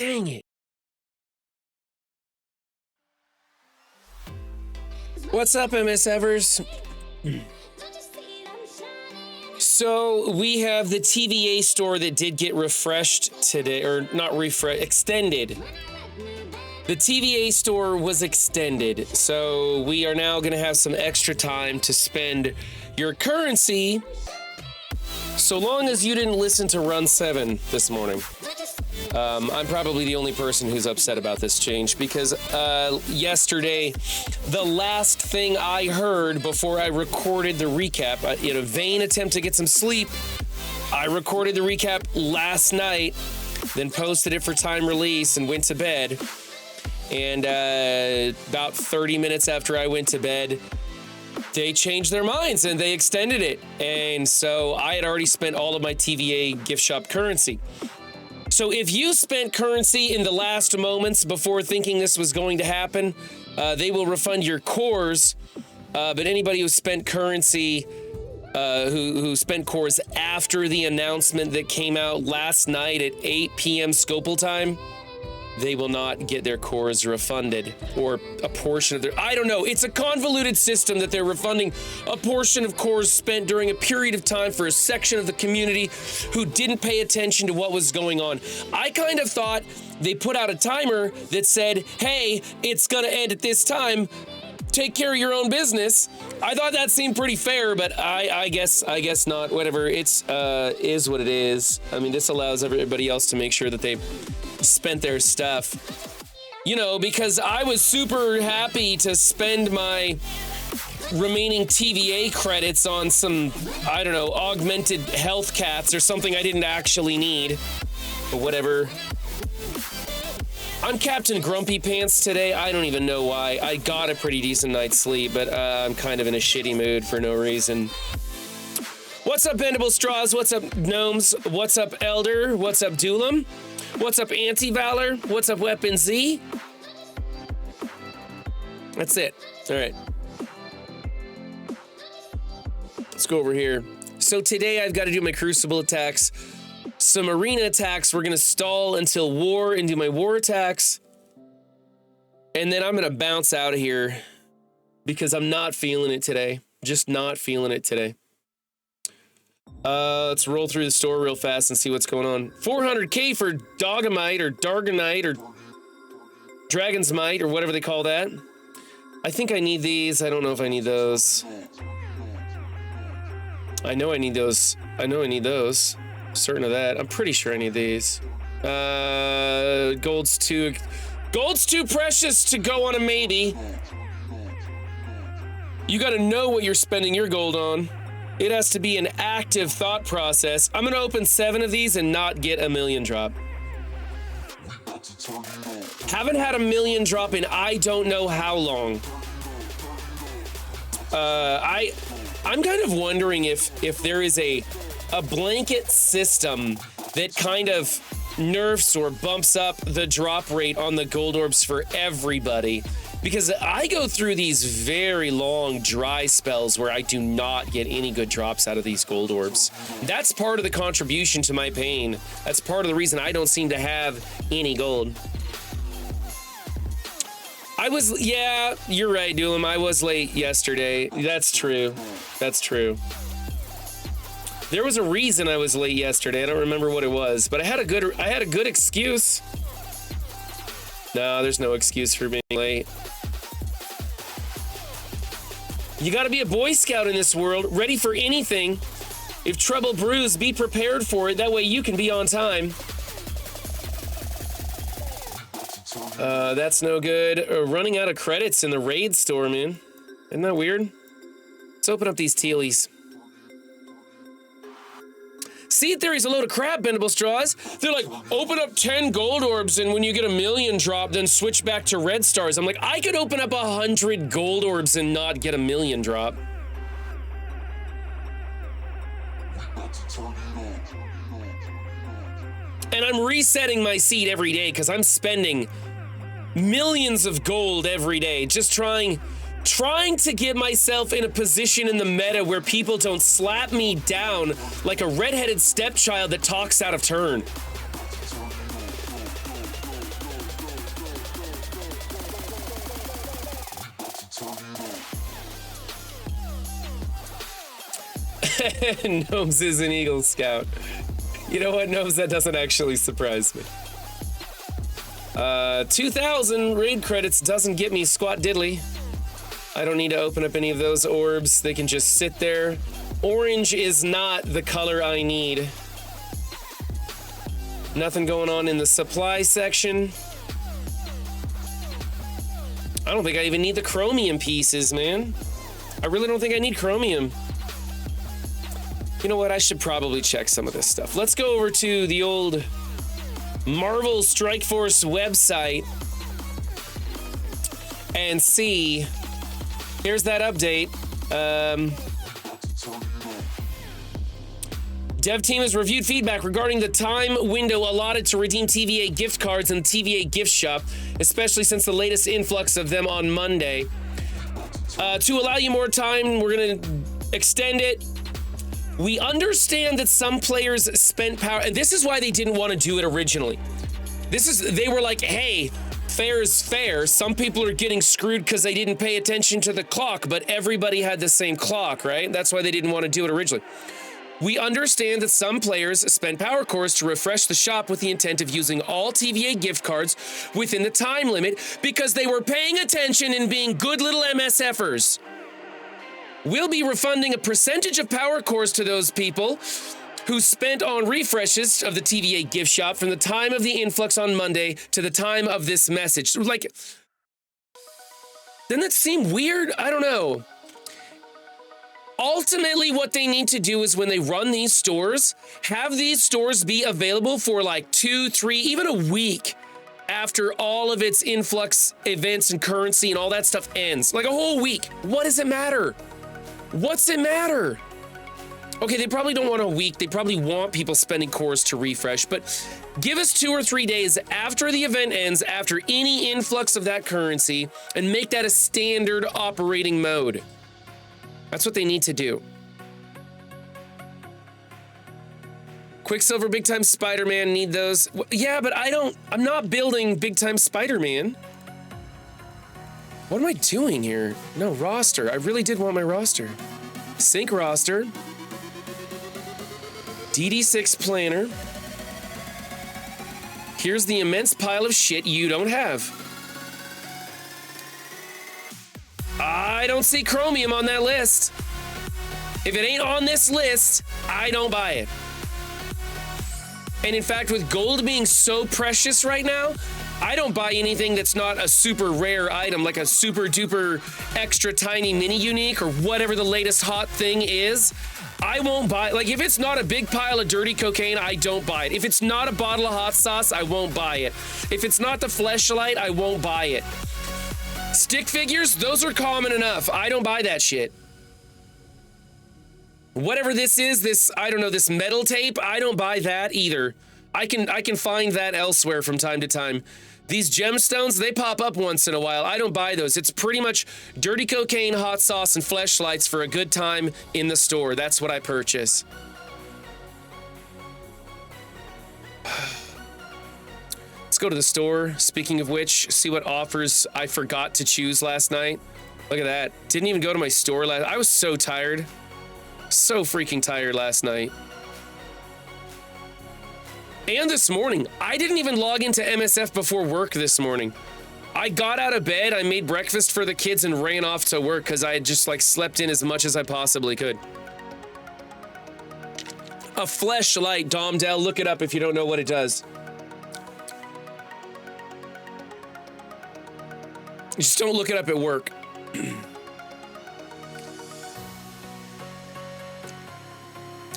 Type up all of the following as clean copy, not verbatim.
Dang it. What's up, MSFers? So we have the TVA store that did get refreshed today, or not refreshed, extended. The TVA store was extended, so we are now gonna have some extra time to spend your currency, so long as you didn't listen to Run 7 this morning. I'm probably the only person who's upset about this change because yesterday, the last thing I heard before I recorded the recap, in a vain attempt to get some sleep, I recorded the recap last night, then posted it for time release and went to bed. And about 30 minutes after I went to bed, they changed their minds and they extended it. And so I had already spent all of my TVA gift shop currency. So if you spent currency in the last moments before thinking this was going to happen, they will refund your cores. But anybody who spent currency, who spent cores after the announcement that came out last night at 8 p.m. Scopal time, they will not get their cores refunded, or a portion of their, I don't know. It's a convoluted system that they're refunding a portion of cores spent during a period of time for a section of the community who didn't pay attention to what was going on. I kind of thought they put out a timer that said, hey, it's gonna end at this time. Take care of your own business. I thought that seemed pretty fair, but I guess not. Whatever. It's is what it is. I mean, this allows everybody else to make sure that they spent their stuff. You know, because I was super happy to spend my remaining TVA credits on some, I don't know, augmented health cats or something I didn't actually need. But whatever. I'm Captain Grumpy Pants today. I don't even know why. I got a pretty decent night's sleep, but I'm kind of in a shitty mood for no reason. What's up, Bendable Straws? What's up, Gnomes? What's up, Elder? What's up, Dulam? What's up, Anti-Valor? What's up, Weapon Z? That's it. All right. Let's go over here. So today I've got to do my Crucible attacks. Some arena attacks. We're going to stall until war and do my war attacks. And then I'm going to bounce out of here because I'm not feeling it today. Just not feeling it today. Let's roll through the store real fast and see what's going on. 400k for Dogamite or Dargonite or Dragon's Might or whatever they call that. I think I need these. I don't know if I need those. I know I need those. I know I need those. Certain of that. I'm pretty sure I need these. Gold's too precious to go on a maybe. You gotta know what you're spending your gold on. It has to be an active thought process. I'm gonna open 7 of these and not get a million drop. Haven't had a million drop in I don't know how long. I'm kind of wondering if there is a blanket system that kind of nerfs or bumps up the drop rate on the gold orbs for everybody. Because I go through these very long dry spells where I do not get any good drops out of these gold orbs. That's part of the contribution to my pain. That's part of the reason I don't seem to have any gold. Yeah, you're right, Dulam. I was late yesterday. That's true. That's true. There was a reason I was late yesterday. I don't remember what it was, but I had a good excuse. No, there's no excuse for being late. You gotta be a Boy Scout in this world, ready for anything. If trouble brews, be prepared for it. That way you can be on time. That's no good. Running out of credits in the raid store, man. Isn't that weird? Let's open up these tealies. Seed Theory's a load of crap, Bendable Straws. They're like, open up 10 gold orbs and when you get a million drop, then switch back to red stars. I'm like, I could open up 100 gold orbs and not get a million drop. And I'm resetting my seed every day because I'm spending millions of gold every day just trying to get myself in a position in the meta where people don't slap me down like a redheaded stepchild that talks out of turn. Gnomes is an Eagle Scout. You know what, Gnomes? That doesn't actually surprise me. 2,000 raid credits doesn't get me squat diddly. I don't need to open up any of those orbs. They can just sit there. Orange is not the color I need. Nothing going on in the supply section. I don't think I even need the chromium pieces, man. I really don't think I need chromium. You know what? I should probably check some of this stuff. Let's go over to the old Marvel Strike Force website and see. Here's that update. Dev team has reviewed feedback regarding the time window allotted to redeem TVA gift cards in the TVA gift shop, especially since the latest influx of them on Monday. To allow you more time, we're going to extend it. We understand that some players spent power, and this is why they didn't want to do it originally. They were like, hey, fair is fair. Some people are getting screwed because they didn't pay attention to the clock, but everybody had the same clock, right? That's why they didn't want to do it originally. We understand that some players spent power cores to refresh the shop with the intent of using all TVA gift cards within the time limit because they were paying attention and being good little MSFers. We'll be refunding a percentage of power cores to those people who spent on refreshes of the TVA gift shop from the time of the influx on Monday to the time of this message. Like, doesn't that seem weird? I don't know. Ultimately, what they need to do is when they run these stores, have these stores be available for like 2, 3, even a week after all of its influx events and currency and all that stuff ends. Like a whole week. What does it matter? What's it matter? Okay, they probably don't want a week. They probably want people spending cores to refresh, but give us 2 or 3 days after the event ends, after any influx of that currency, and make that a standard operating mode. That's what they need to do. Quicksilver, Big Time Spider-Man, need those. Yeah, but I'm not building Big Time Spider-Man. What am I doing here? No, roster. I really did want my roster. Sync roster. DD6 planner. Here's the immense pile of shit you don't have. I don't see chromium on that list. If it ain't on this list, I don't buy it. And in fact, with gold being so precious right now, I don't buy anything that's not a super rare item, like a super duper extra tiny mini unique or whatever the latest hot thing is. I won't buy it. Like, if it's not a big pile of dirty cocaine, I don't buy it. If it's not a bottle of hot sauce, I won't buy it. If it's not the fleshlight, I won't buy it. Stick figures, those are common enough. I don't buy that shit. Whatever this is, I don't know, this metal tape, I don't buy that either. I can find that elsewhere from time to time. These gemstones, they pop up once in a while. I don't buy those. It's pretty much dirty cocaine, hot sauce, and fleshlights for a good time in the store. That's what I purchase. Let's go to the store. Speaking of which, see what offers I forgot to choose last night. Look at that. Didn't even go to my store last. I was so tired. So freaking tired last night. And this morning, I didn't even log into MSF before work this morning. I got out of bed, I made breakfast for the kids and ran off to work because I had just like slept in as much as I possibly could. A fleshlight, Domdell, look it up if you don't know what it does. Just don't look it up at work.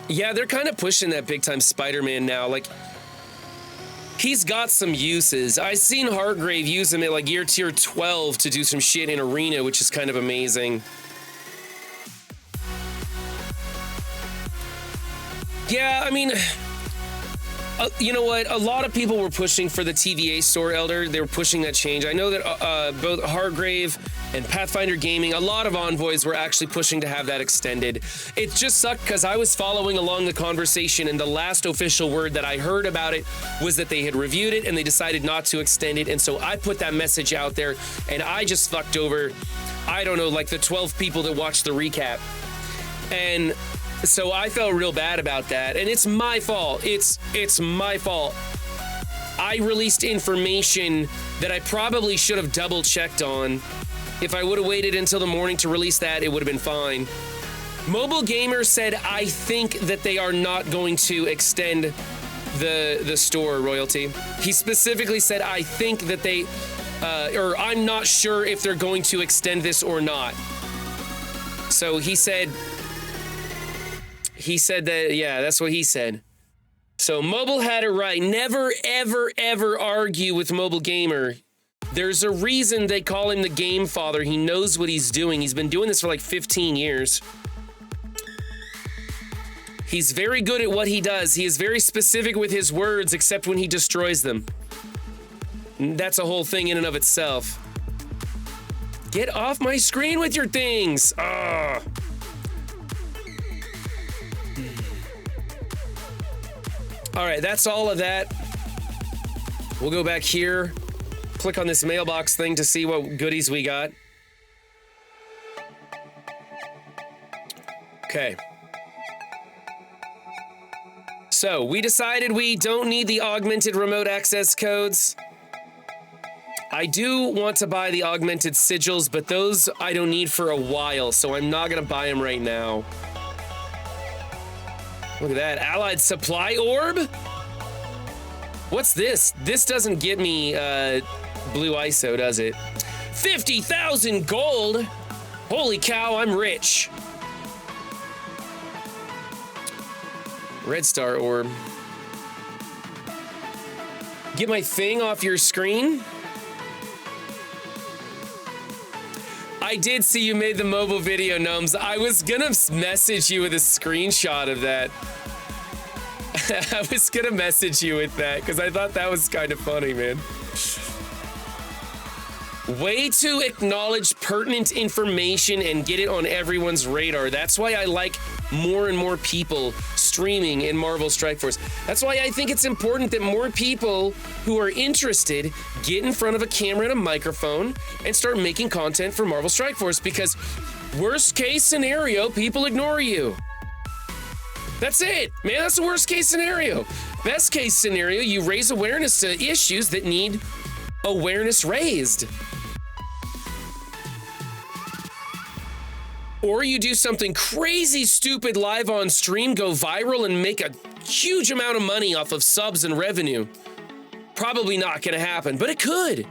Yeah, they're kind of pushing that Big Time Spider-Man now. Like, he's got some uses. I seen Hargrave use him at like gear tier 12 to do some shit in Arena, which is kind of amazing. Yeah, I mean, you know what? A lot of people were pushing for the TVA store, Elder. They were pushing that change. I know that both Hargrave and Pathfinder Gaming, a lot of envoys were actually pushing to have that extended. It just sucked because I was following along the conversation, and the last official word that I heard about it was that they had reviewed it and they decided not to extend it. And so I put that message out there, and I just fucked over, I don't know, like the 12 people that watched the recap. And So I felt real bad about that, and it's my fault. It's my fault. I released information that I probably should have double checked on. If I would have waited until the morning to release that, it would have been fine. Mobile Gamer said, I think that they are not going to extend the store, Royalty. He specifically said, I think that they, or I'm not sure if they're going to extend this or not. So he said that, yeah, that's what he said. So Mobile had it right. Never, ever, ever argue with Mobile Gamer. There's a reason they call him the Game Father. He knows what he's doing. He's been doing this for like 15 years. He's very good at what he does. He is very specific with his words, except when he destroys them. That's a whole thing in and of itself. Get off my screen with your things. Ugh. All right, that's all of that. We'll go back here, click on this mailbox thing to see what goodies we got. Okay. So we decided we don't need the augmented remote access codes. I do want to buy the augmented sigils, but those I don't need for a while, so I'm not gonna buy them right now. Look at that, Allied Supply Orb? What's this? This doesn't get me blue ISO, does it? 50,000 gold? Holy cow, I'm rich. Red Star Orb. Get my thing off your screen? I did see you made the mobile video, Gnomes. I was gonna message you with a screenshot of that. I was gonna message you with that because I thought that was kind of funny, man. Way to acknowledge pertinent information and get it on everyone's radar. That's why I like more and more people streaming in Marvel Strike Force. That's why I think it's important that more people who are interested get in front of a camera and a microphone and start making content for Marvel Strike Force, because worst case scenario, people ignore you. That's it, man. That's the worst case scenario. Best case scenario, you raise awareness to issues that need awareness raised. Or you do something crazy stupid live on stream, go viral, and make a huge amount of money off of subs and revenue. Probably not gonna happen, but it could.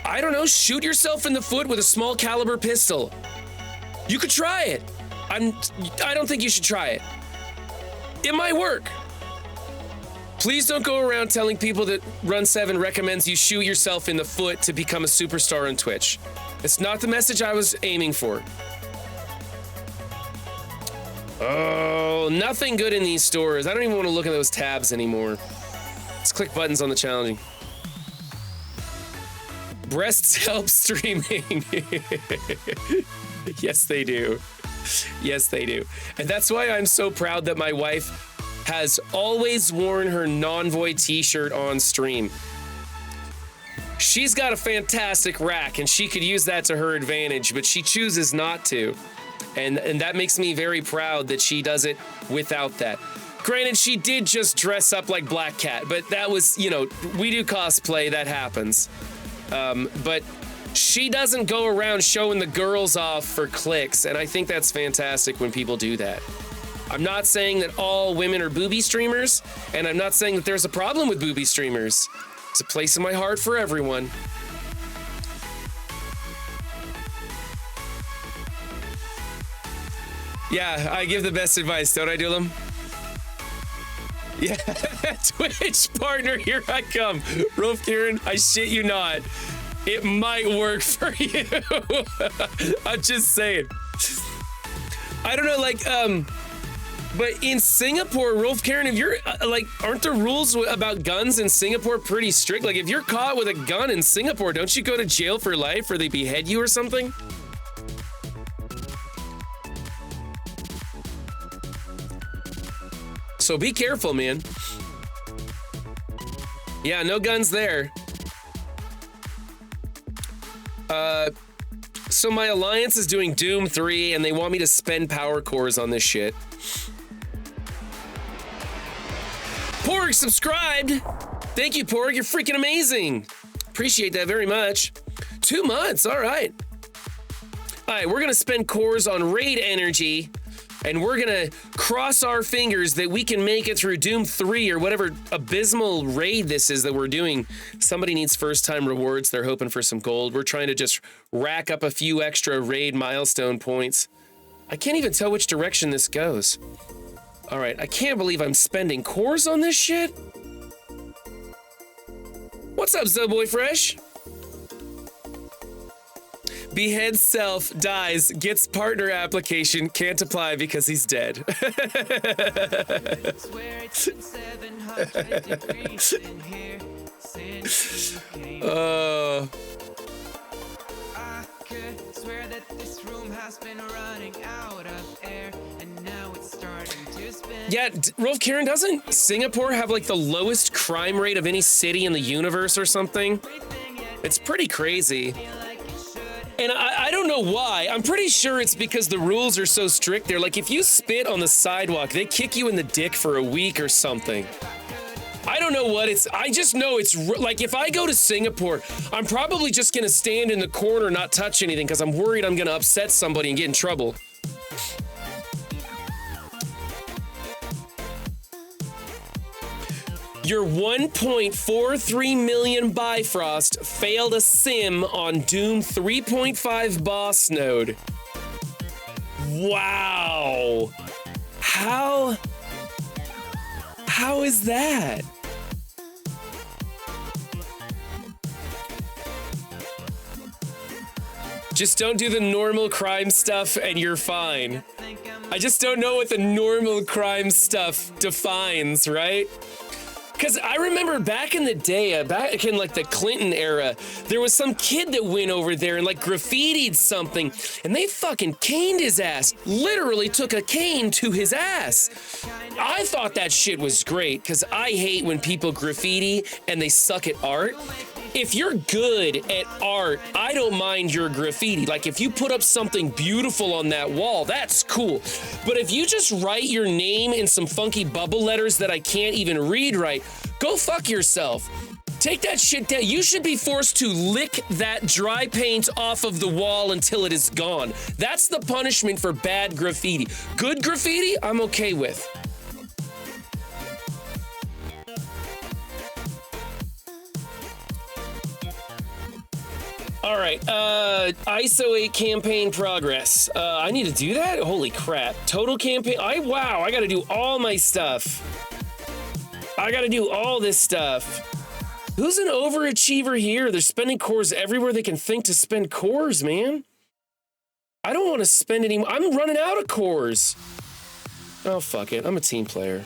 I don't know, shoot yourself in the foot with a small caliber pistol. You could try it. I don't think you should try it. It might work. Please don't go around telling people that Run7 recommends you shoot yourself in the foot to become a superstar on Twitch. It's not the message I was aiming for. Oh, nothing good in these stores. I don't even want to look at those tabs anymore. Let's click buttons on the challenging. Breasts help streaming. Yes, they do. Yes, they do. And that's why I'm so proud that my wife has always worn her non-void t-shirt on stream. She's got a fantastic rack and she could use that to her advantage, but she chooses not to. And that makes me very proud that she does it without that. Granted, she did just dress up like Black Cat, but that was, you know, we do cosplay, that happens. But she doesn't go around showing the girls off for clicks, and I think that's fantastic when people do that. I'm not saying that all women are booby streamers, and I'm not saying that there's a problem with booby streamers. It's a place in my heart for everyone. Yeah, I give the best advice, don't I, Dulam? Yeah, Twitch partner, here I come. Rolf Kieran, I shit you not. It might work for you. I'm just saying. I don't know, like, but in Singapore, Rolf Karen, if you're, like, aren't the rules about guns in Singapore pretty strict? Like, if you're caught with a gun in Singapore, don't you go to jail for life or they behead you or something? So be careful, man. Yeah, no guns there. So my alliance is doing Doom 3, and they want me to spend power cores on this shit. Porg subscribed. Thank you, Porg. You're freaking amazing. Appreciate that very much. 2 months. All right. All right, we're going to spend cores on raid energy, and we're going to cross our fingers that we can make it through Doom 3 or whatever abysmal raid this is that we're doing. Somebody needs first-time rewards. They're hoping for some gold. We're trying to just rack up a few extra raid milestone points. I can't even tell which direction this goes. All right, I can't believe I'm spending cores on this shit. What's up, Zoboy Fresh? Beheads self, dies, gets partner application, can't apply because he's dead. Swear that this room has been running out of air, and now it's starting to spin. Yeah, Rolf Karen, doesn't Singapore have like the lowest crime rate of any city in the universe or something? It's pretty crazy. And I don't know why. I'm pretty sure it's because the rules are so strict. They're like, if you spit on the sidewalk, they kick you in the dick for a week or something. I don't know what it's, I just know it's like, if I go to Singapore, I'm probably just gonna stand in the corner, not touch anything, because I'm worried I'm gonna upset somebody and get in trouble. Your 1.43 million Bifrost failed a sim on Doom 3.5 boss node. Wow. How is that? Just don't do the normal crime stuff and you're fine. I just don't know what the normal crime stuff defines, right? Because I remember back in the day, back in like the Clinton era, there was some kid that went over there and like graffitied something, and they fucking caned his ass. Literally took a cane to his ass. I thought that shit was great, because I hate when people graffiti and they suck at art. If you're good at art, I don't mind your graffiti. Like, if you put up something beautiful on that wall, that's cool. But if you just write your name in some funky bubble letters that I can't even read right, go fuck yourself. Take that shit down. You should be forced to lick that dry paint off of the wall until it is gone. That's the punishment for bad graffiti. Good graffiti, I'm okay with. All right, ISO 8 campaign progress. I need to do that? Holy crap. Total campaign, wow, I gotta do all my stuff. I gotta do all this stuff. Who's an overachiever here? They're spending cores everywhere they can think to spend cores, man. I don't want to spend any, I'm running out of cores. Oh, fuck it, I'm a team player.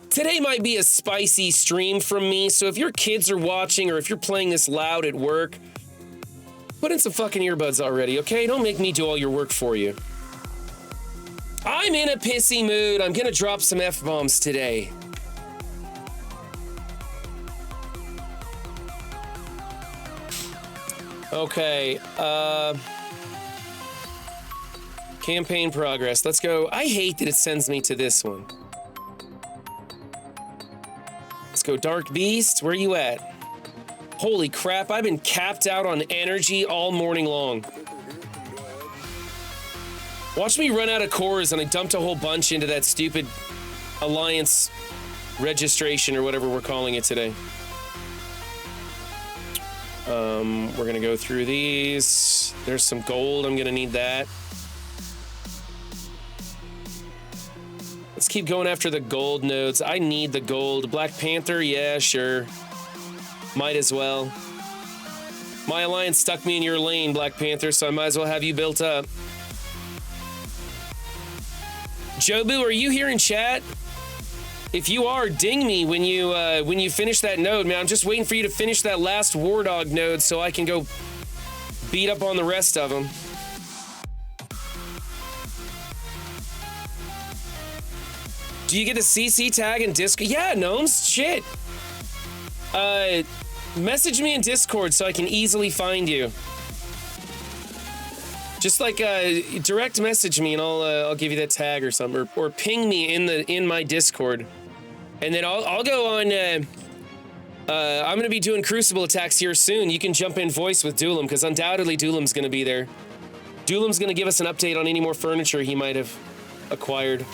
Today might be a spicy stream from me, so if your kids are watching or if you're playing this loud at work, put in some fucking earbuds already, okay? Don't make me do all your work for you. I'm in a pissy mood. I'm gonna drop some F-bombs today. Okay, campaign progress. Let's go. I hate that it sends me to this one. Let's go, Dark Beast. Where you at? Holy crap, I've been capped out on energy all morning long. Watch me run out of cores, and I dumped a whole bunch into that stupid Alliance registration or whatever we're calling it today. We're gonna go through these. There's some gold, I'm gonna need that. Let's keep going after the gold nodes. I need the gold. Black Panther, yeah, sure. Might as well. My alliance stuck me in your lane, Black Panther, so I might as well have you built up. Jobu, are you here in chat? If you are, ding me when you finish that node, man. I'm just waiting for you to finish that last War Dog node so I can go beat up on the rest of them. Do you get the CC tag and disc? Yeah, gnomes, shit. Message me in Discord so I can easily find you. Just like direct message me and I'll give you that tag or something, or ping me in my Discord, and then I'll go on. I'm gonna be doing Crucible attacks here soon. You can jump in voice with Doolam because undoubtedly Doolam's gonna be there. Doolam's gonna give us an update on any more furniture he might have acquired.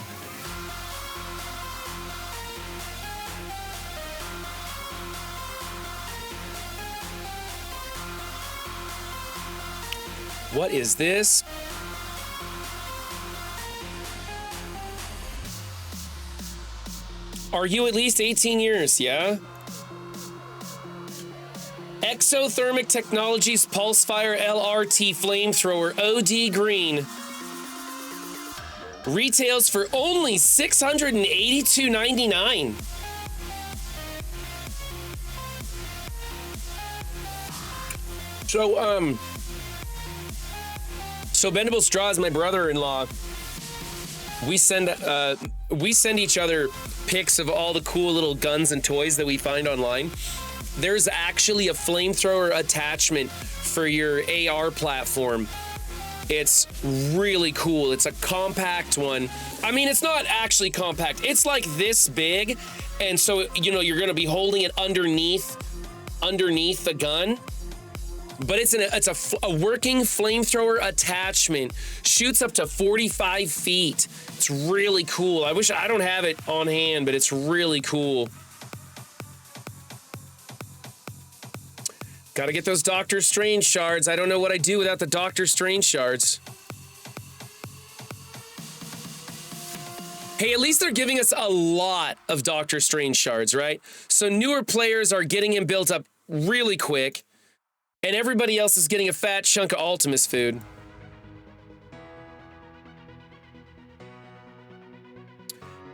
What is this? Are you at least 18 years? Yeah. Exothermic Technologies Pulsefire LRT Flamethrower OD Green. Retails for only $682.99. So Bendable Straw is my brother-in-law. We send each other pics of all the cool little guns and toys that we find online. There's actually a flamethrower attachment for your AR platform. It's really cool. It's a compact one. I mean, it's not actually compact. It's like this big, and so you're going to be holding it underneath the gun. But it's a working flamethrower attachment. Shoots up to 45 feet. It's really cool. I don't have it on hand, but it's really cool. Gotta get those Doctor Strange shards. I don't know what I'd do without the Doctor Strange shards. Hey, at least they're giving us a lot of Doctor Strange shards, right? So newer players are getting him built up really quick. And everybody else is getting a fat chunk of Ultimus food.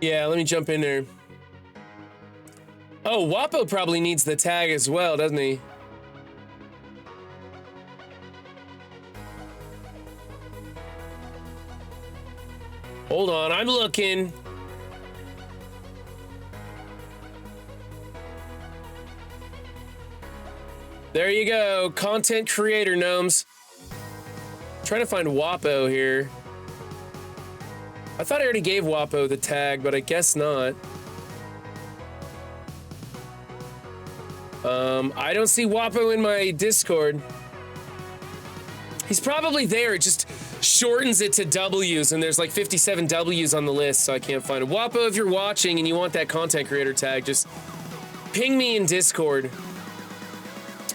Yeah, let me jump in there. Oh, Wapo probably needs the tag as well, doesn't he? Hold on, I'm looking. There you go, content creator gnomes. Trying to find Wapo here. I thought I already gave Wapo the tag, but I guess not. I don't see Wapo in my Discord. He's probably there, it just shortens it to W's, and there's like 57 W's on the list, so I can't find it. Wapo, if you're watching and you want that content creator tag, just ping me in Discord.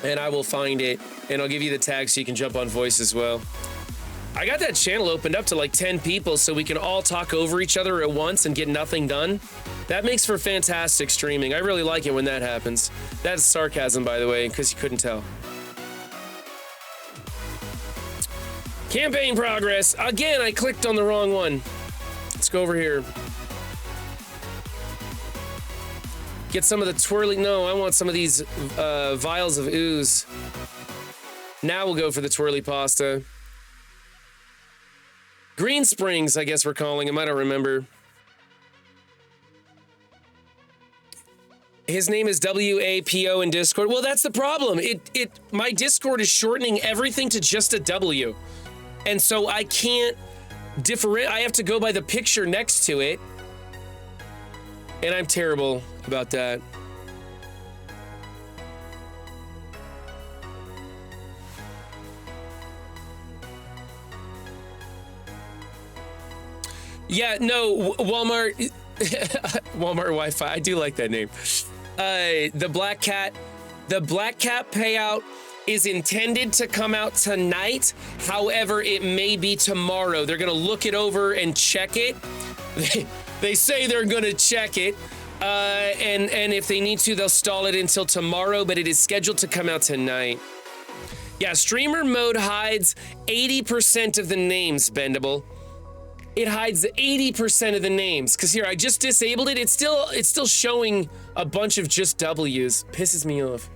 And I will find it, and I'll give you the tag so you can jump on voice as well. I got that channel opened up to like 10 people so we can all talk over each other at once and get nothing done. That makes for fantastic streaming. I really like it when that happens. That's sarcasm, by the way, because you couldn't tell. Campaign progress. Again, I clicked on the wrong one. Let's go over here. Get some of the twirling. No, I want some of these vials of ooze. Now we'll go for the twirly pasta. Green Springs, I guess we're calling him. I don't remember. His name is WAPO in Discord. Well, that's the problem. My Discord is shortening everything to just a W. And so I can't differentiate. I have to go by the picture next to it. And I'm terrible about that. Yeah, no, Walmart, Walmart Wi-Fi. I do like that name. The Black Cat payout is intended to come out tonight. However, it may be tomorrow. They're gonna look it over and check it. They say they're gonna check it. And if they need to, they'll stall it until tomorrow, but it is scheduled to come out tonight. Yeah, streamer mode hides 80% of the names, Bendable. It hides 80% of the names. Cause here, I just disabled it. It's still showing a bunch of just W's. Pisses me off.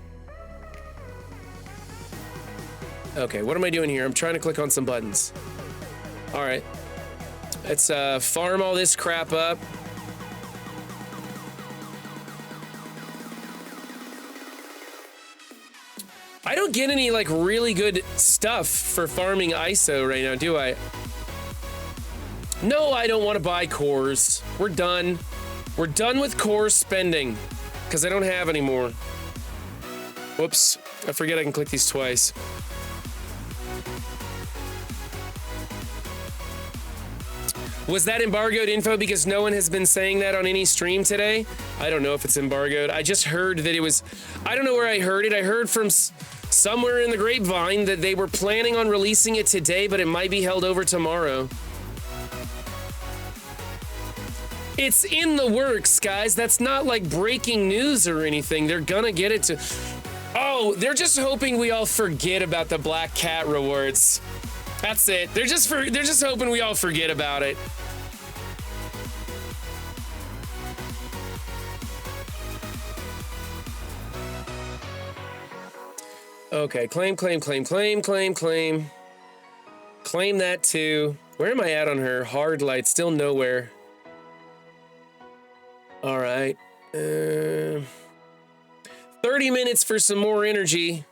Okay, what am I doing here? I'm trying to click on some buttons. All right. Let's farm all this crap up. I don't get any like really good stuff for farming ISO right now, do I? No, I don't want to buy cores. We're done. We're done with core spending because I don't have any more. Whoops, I forget I can click these twice. Was that embargoed info because no one has been saying that on any stream today? I don't know if it's embargoed. I just heard that it was, I don't know where I heard it. I heard from somewhere in the grapevine that they were planning on releasing it today, but it might be held over tomorrow. It's in the works, guys. That's not like breaking news or anything. They're gonna get it to, oh, they're just hoping we all forget about the Black Cat rewards. That's it. They're just hoping we all forget about it. Okay, claim. Claim that too. Where am I at on her? Hard light, still nowhere. All right. 30 minutes for some more energy.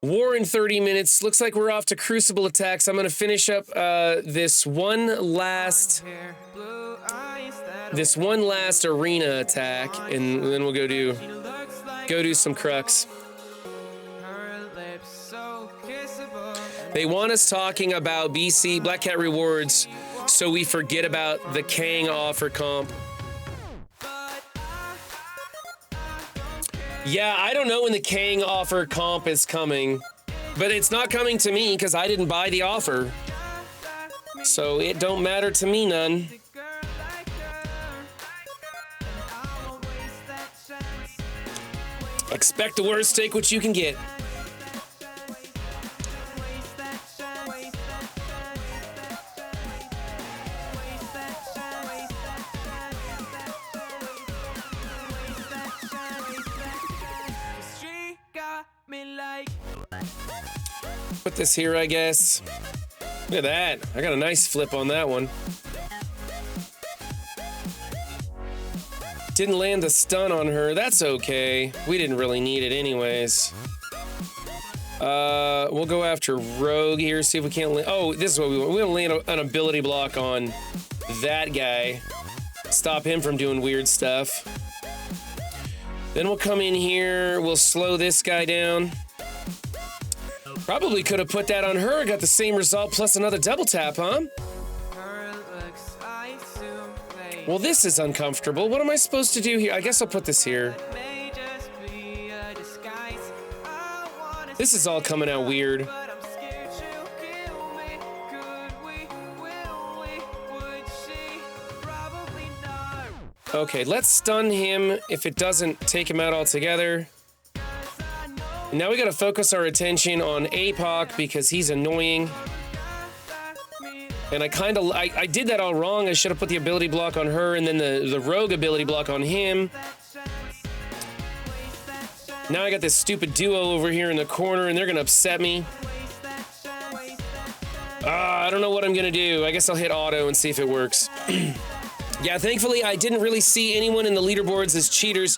War in 30 minutes. Looks like we're off to Crucible attacks. I'm going to finish up this one last arena attack, and then we'll go do some Crux. They want us talking about BC Black Cat rewards, so we forget about the Kang offer comp. Yeah, I don't know when the Kang offer comp is coming, but it's not coming to me because I didn't buy the offer. So it don't matter to me none. Expect the worst, take what you can get. Put this here, I guess. Look at that. I got a nice flip on that one. Didn't land a stun on her. That's okay. We didn't really need it anyways. We'll go after Rogue here, see if we can't land. Oh, this is what we want. We want to land an ability block on that guy. Stop him from doing weird stuff. Then we'll come in here. We'll slow this guy down. Probably could have put that on her, got the same result plus another double tap, huh? Well, this is uncomfortable. What am I supposed to do here? I guess I'll put this here. This is all coming out weird. Okay, let's stun him if it doesn't take him out altogether. Now we gotta focus our attention on APOC because he's annoying. And I did that all wrong. I should have put the ability block on her and then the rogue ability block on him. Now I got this stupid duo over here in the corner and they're gonna upset me. I don't know what I'm gonna do. I guess I'll hit auto and see if it works. Yeah, thankfully I didn't really see anyone in the leaderboards as cheaters.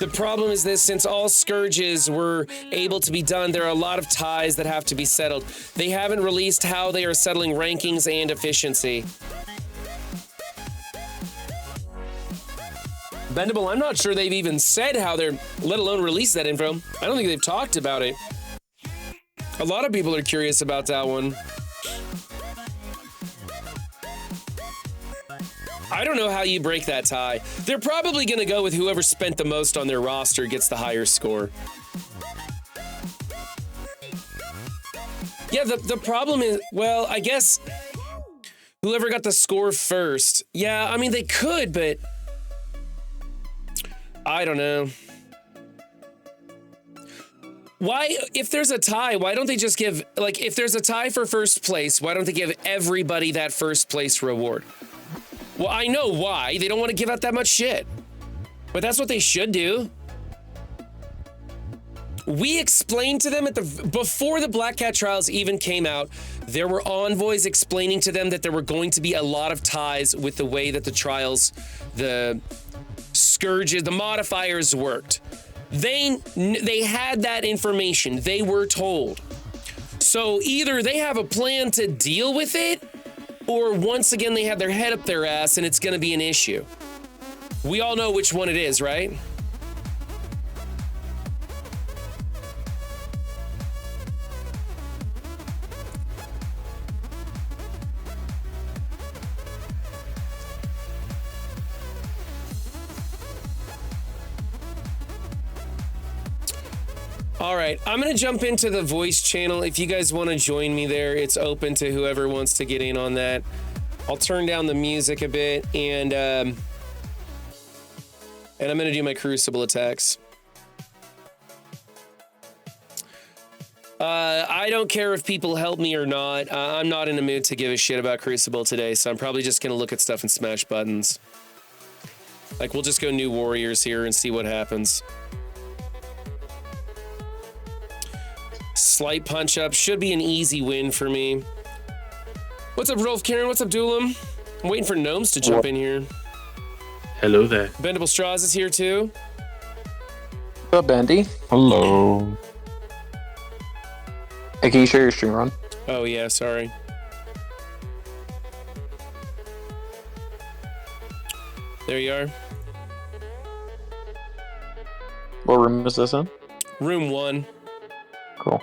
The problem is this, since all Scourges were able to be done, there are a lot of ties that have to be settled. They haven't released how they are settling rankings and efficiency. Bendable, I'm not sure they've even said how they're, let alone release that info. I don't think they've talked about it. A lot of people are curious about that one. I don't know how you break that tie. They're probably going to go with whoever spent the most on their roster gets the higher score. Yeah, the problem is, well, I guess whoever got the score first. Yeah, I mean, they could, but I don't know. Why, if there's a tie, why don't they just give, like, if there's a tie for first place, why don't they give everybody that first place reward? Well, I know why. They don't want to give out that much shit. But that's what they should do. We explained to them before the Black Cat trials even came out, there were envoys explaining to them that there were going to be a lot of ties with the way that the trials, the Scourges, the modifiers worked. They had that information. They were told. So either they have a plan to deal with it, or once again, they have their head up their ass and it's going to be an issue. We all know which one it is, right? All right, I'm going to jump into the voice channel. If you guys want to join me there, it's open to whoever wants to get in on that. I'll turn down the music a bit, and I'm going to do my Crucible attacks. I don't care if people help me or not. I'm not in the mood to give a shit about Crucible today, so I'm probably just going to look at stuff and smash buttons. Like, we'll just go new warriors here and see what happens. Slight punch up should be an easy win for me. What's up, Rolf Karen? What's up, Duelam? I'm waiting for Gnomes to jump in here. Hello there. Bendable Straws is here too. What's up, Bendy? Hello. Hey, can you share your stream run? Oh yeah, sorry. There you are. What room is this in? Room 1. Cool.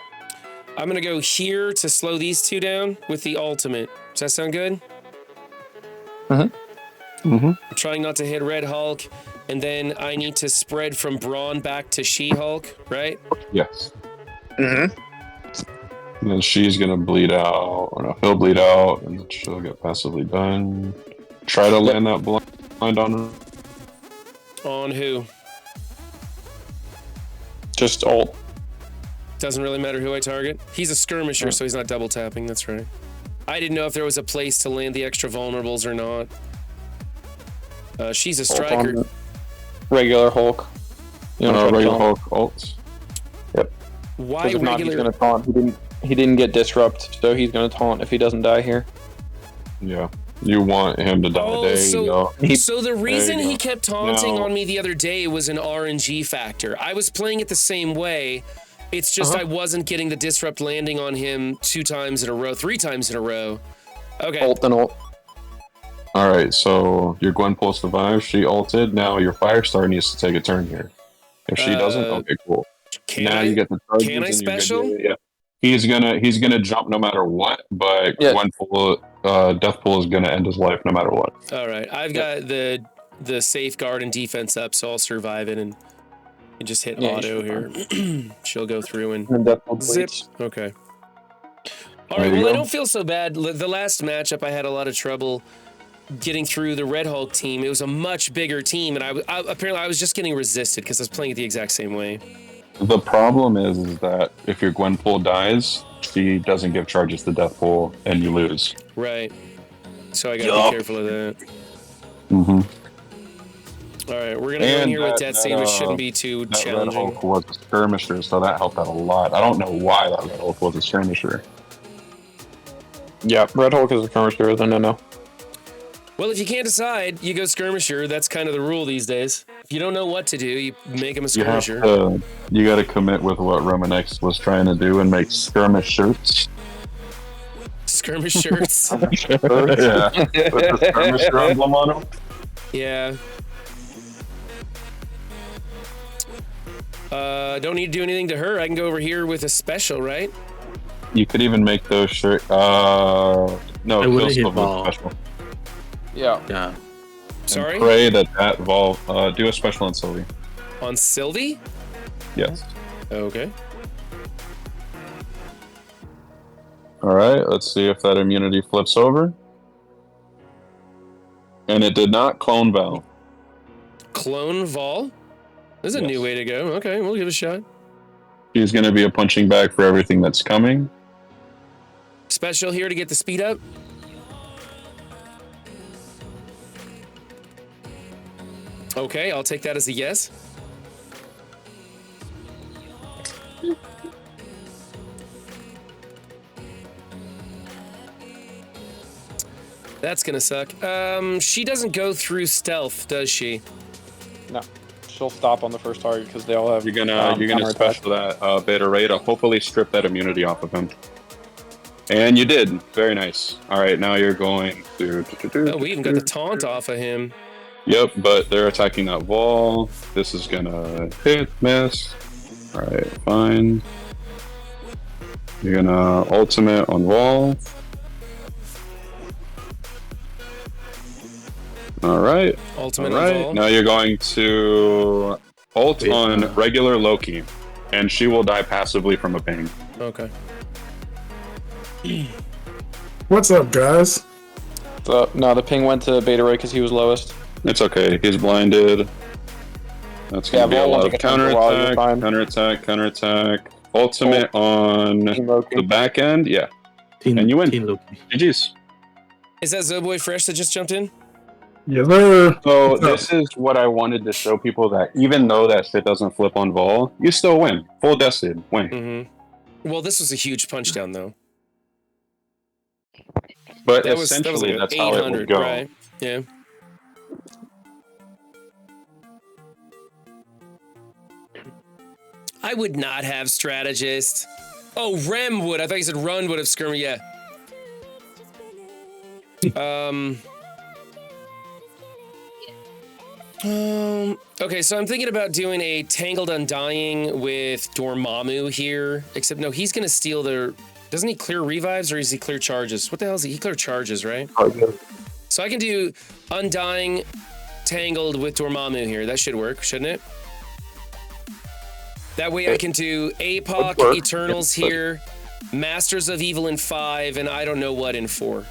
I'm gonna go here to slow these two down with the ultimate. Does that sound good? I'm trying not to hit Red Hulk, and then I need to spread from Brawn back to She-Hulk, right? Yes. And then she's gonna bleed out, or no, he'll bleed out, and then she'll get passively done. Try to land that blind on her. On who? Just ult. Doesn't really matter who I target. He's a skirmisher, so he's not double tapping. That's right. I didn't know if there was a place to land the extra vulnerables or not. She's a striker. Regular Hulk. Regular Hulk ults. Yep. Why If not, he's regular? gonna taunt. He didn't get disrupt, so he's gonna taunt if he doesn't die here. Yeah. You want him to die. Oh, There you go. So the reason you he go. kept taunting No. on me the other day was an RNG factor. I was playing it the same way. It's just I wasn't getting the disrupt landing on him 2 times in a row, 3 times in a row. Okay. Ult and ult. Alright, so your Gwenpool survives. She ulted. Now your Firestar needs to take a turn here. If she doesn't, okay, cool. Now you get the charges. Can I and you're good. special? Yeah. He's gonna jump no matter what, but Gwenpool, Deathpool is gonna end his life no matter what. All right. I've got the safeguard and defense up, so I'll survive it and just hit auto here. She'll go through and zip. Okay. All right. Well, I don't feel so bad. The last matchup, I had a lot of trouble getting through the Red Hulk team. It was a much bigger team, and apparently I was just getting resisted because I was playing it the exact same way. The problem is that if your Gwenpool dies, she doesn't give charges to Deathpool, and you lose. Right. So I gotta be careful of that. All right, we're gonna go in here with Death Seed, which shouldn't be too challenging. Red Hulk was a skirmisher, so that helped out a lot. I don't know why that Red Hulk was a skirmisher. Yeah, Red Hulk is a skirmisher, then no. Well, if you can't decide, you go skirmisher. That's kind of the rule these days. If you don't know what to do, you make him a skirmisher. You got to commit with what Roman X was trying to do and make skirmish shirts. Skirmish shirts. Yeah, with the skirmisher emblem on them. Yeah. Don't need to do anything to her. I can go over here with a special, right? You could even make those shirts. No, would've hit Kill ball. special. Yeah. Sorry? And pray that Volve do a special on Sylvie. On Sylvie? Yes. Okay. All right, let's see if that immunity flips over. And it did not clone Val. Clone Vol? This is a Yes. new way to go. Okay, we'll give it a shot. She's going to be a punching bag for everything that's coming. Special here to get the speed up. Okay, I'll take that as a yes. That's gonna suck. She doesn't go through stealth, does she? No. she'll stop on the first target because they all have. You're gonna counterattack. special that Beta Ray to hopefully strip that immunity off of him. And you did. Very nice. All right, now you're going to. Oh, we even got the taunt off of him. Yep, but they're attacking that wall. This is gonna hit, miss. All right, fine. You're gonna ultimate on wall. All right. Ultimate All on right. Vol. Now you're going to ult on regular Loki, and she will die passively from a ping. Okay. What's up, guys? So, no, the ping went to Beta Ray because he was lowest. It's okay. He's blinded. That's gonna be a Vol lot won't of take a time for a while, you're fine. counterattack. Ultimate on Team Loki. the back end. Yeah. Teen, And you win. Teen Loki. GG's. Is that Zoboy Fresh that just jumped in? Yes, sir. So What's up? this is what I wanted to show people, that even though that shit doesn't flip on Vol, you still win. Full dested. Win. Mm-hmm. Well, this was a huge punch down, though. But That was essentially, like that's how it would 800, go. right? Yeah. I would not have strategist. Oh, Rem would. I thought you said Run would have skirmished. Yeah. Okay, so I'm thinking about doing a Tangled Undying with Dormammu here. Except, no, he's going to steal their... Doesn't he clear revives or does he clear charges? What the hell is he? He clear charges, right? So I can do Undying Tangled with Dormammu here. That should work, shouldn't it? That way I can do APOC Eternals here, Masters of Evil in 5, and I don't know what in 4.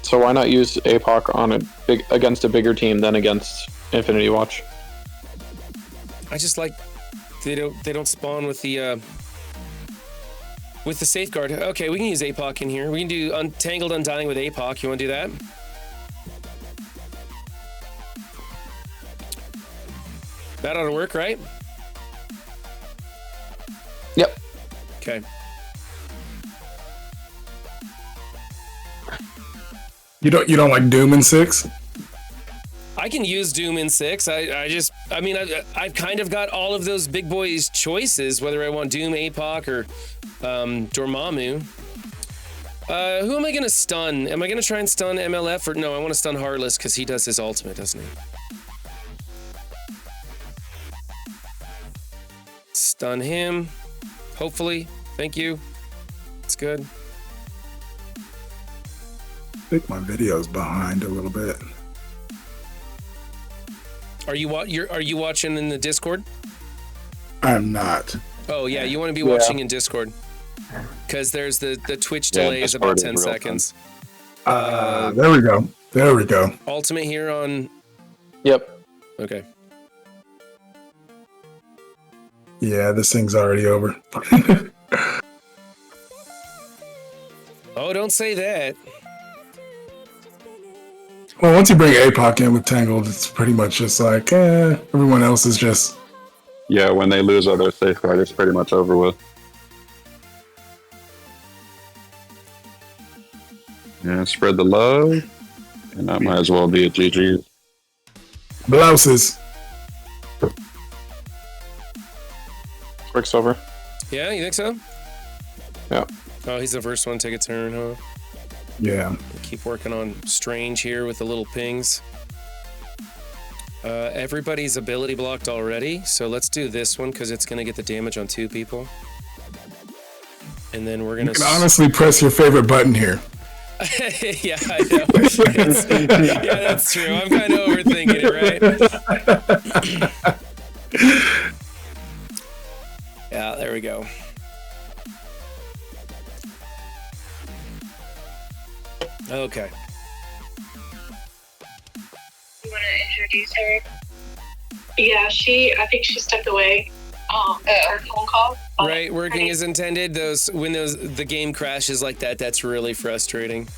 So why not use APOC on against a bigger team than against Infinity Watch? I just like they don't spawn with the safeguard. Okay, we can use APOC in here. We can do Untangled Undying with APOC. You want to do that? That ought to work, right? Yep. Okay. You don't like Doom in 6? I can use Doom in 6. I've kind of got all of those big boys choices, whether I want Doom, APOC, or Dormammu. Who am I going to stun? Am I going to try and stun MLF? Or no, I want to stun Heartless because he does his ultimate, doesn't he? Stun him. Hopefully. Thank you. It's good. I think my video's behind a little bit. Are you watching in the Discord? I'm not. Oh yeah, you want to be watching in Discord because there's the Twitch delay is about 10 seconds. There we go. There we go. Ultimate here on. Yep. Okay. Yeah, this thing's already over. Oh, don't say that. Well, once you bring APOC in with Tangled, it's pretty much just like, everyone else is just... Yeah, when they lose other safeguard, it's pretty much over with. Yeah, spread the love, and that might as well be a GG. Blouses. Quicksilver. Yeah, you think so? Yeah. Oh, he's the first one to take a turn, huh? Yeah. Keep working on Strange here with the little pings. Everybody's ability blocked already, so let's do this one because it's going to get the damage on 2 people. And then we're going to... You can honestly press your favorite button here. Yeah, I know. Yeah, that's true. I'm kind of overthinking it, right? Yeah, there we go. Okay. You want to introduce her? Yeah, I think she stepped away. Her phone call. Right, working as intended. When the game crashes like that, that's really frustrating.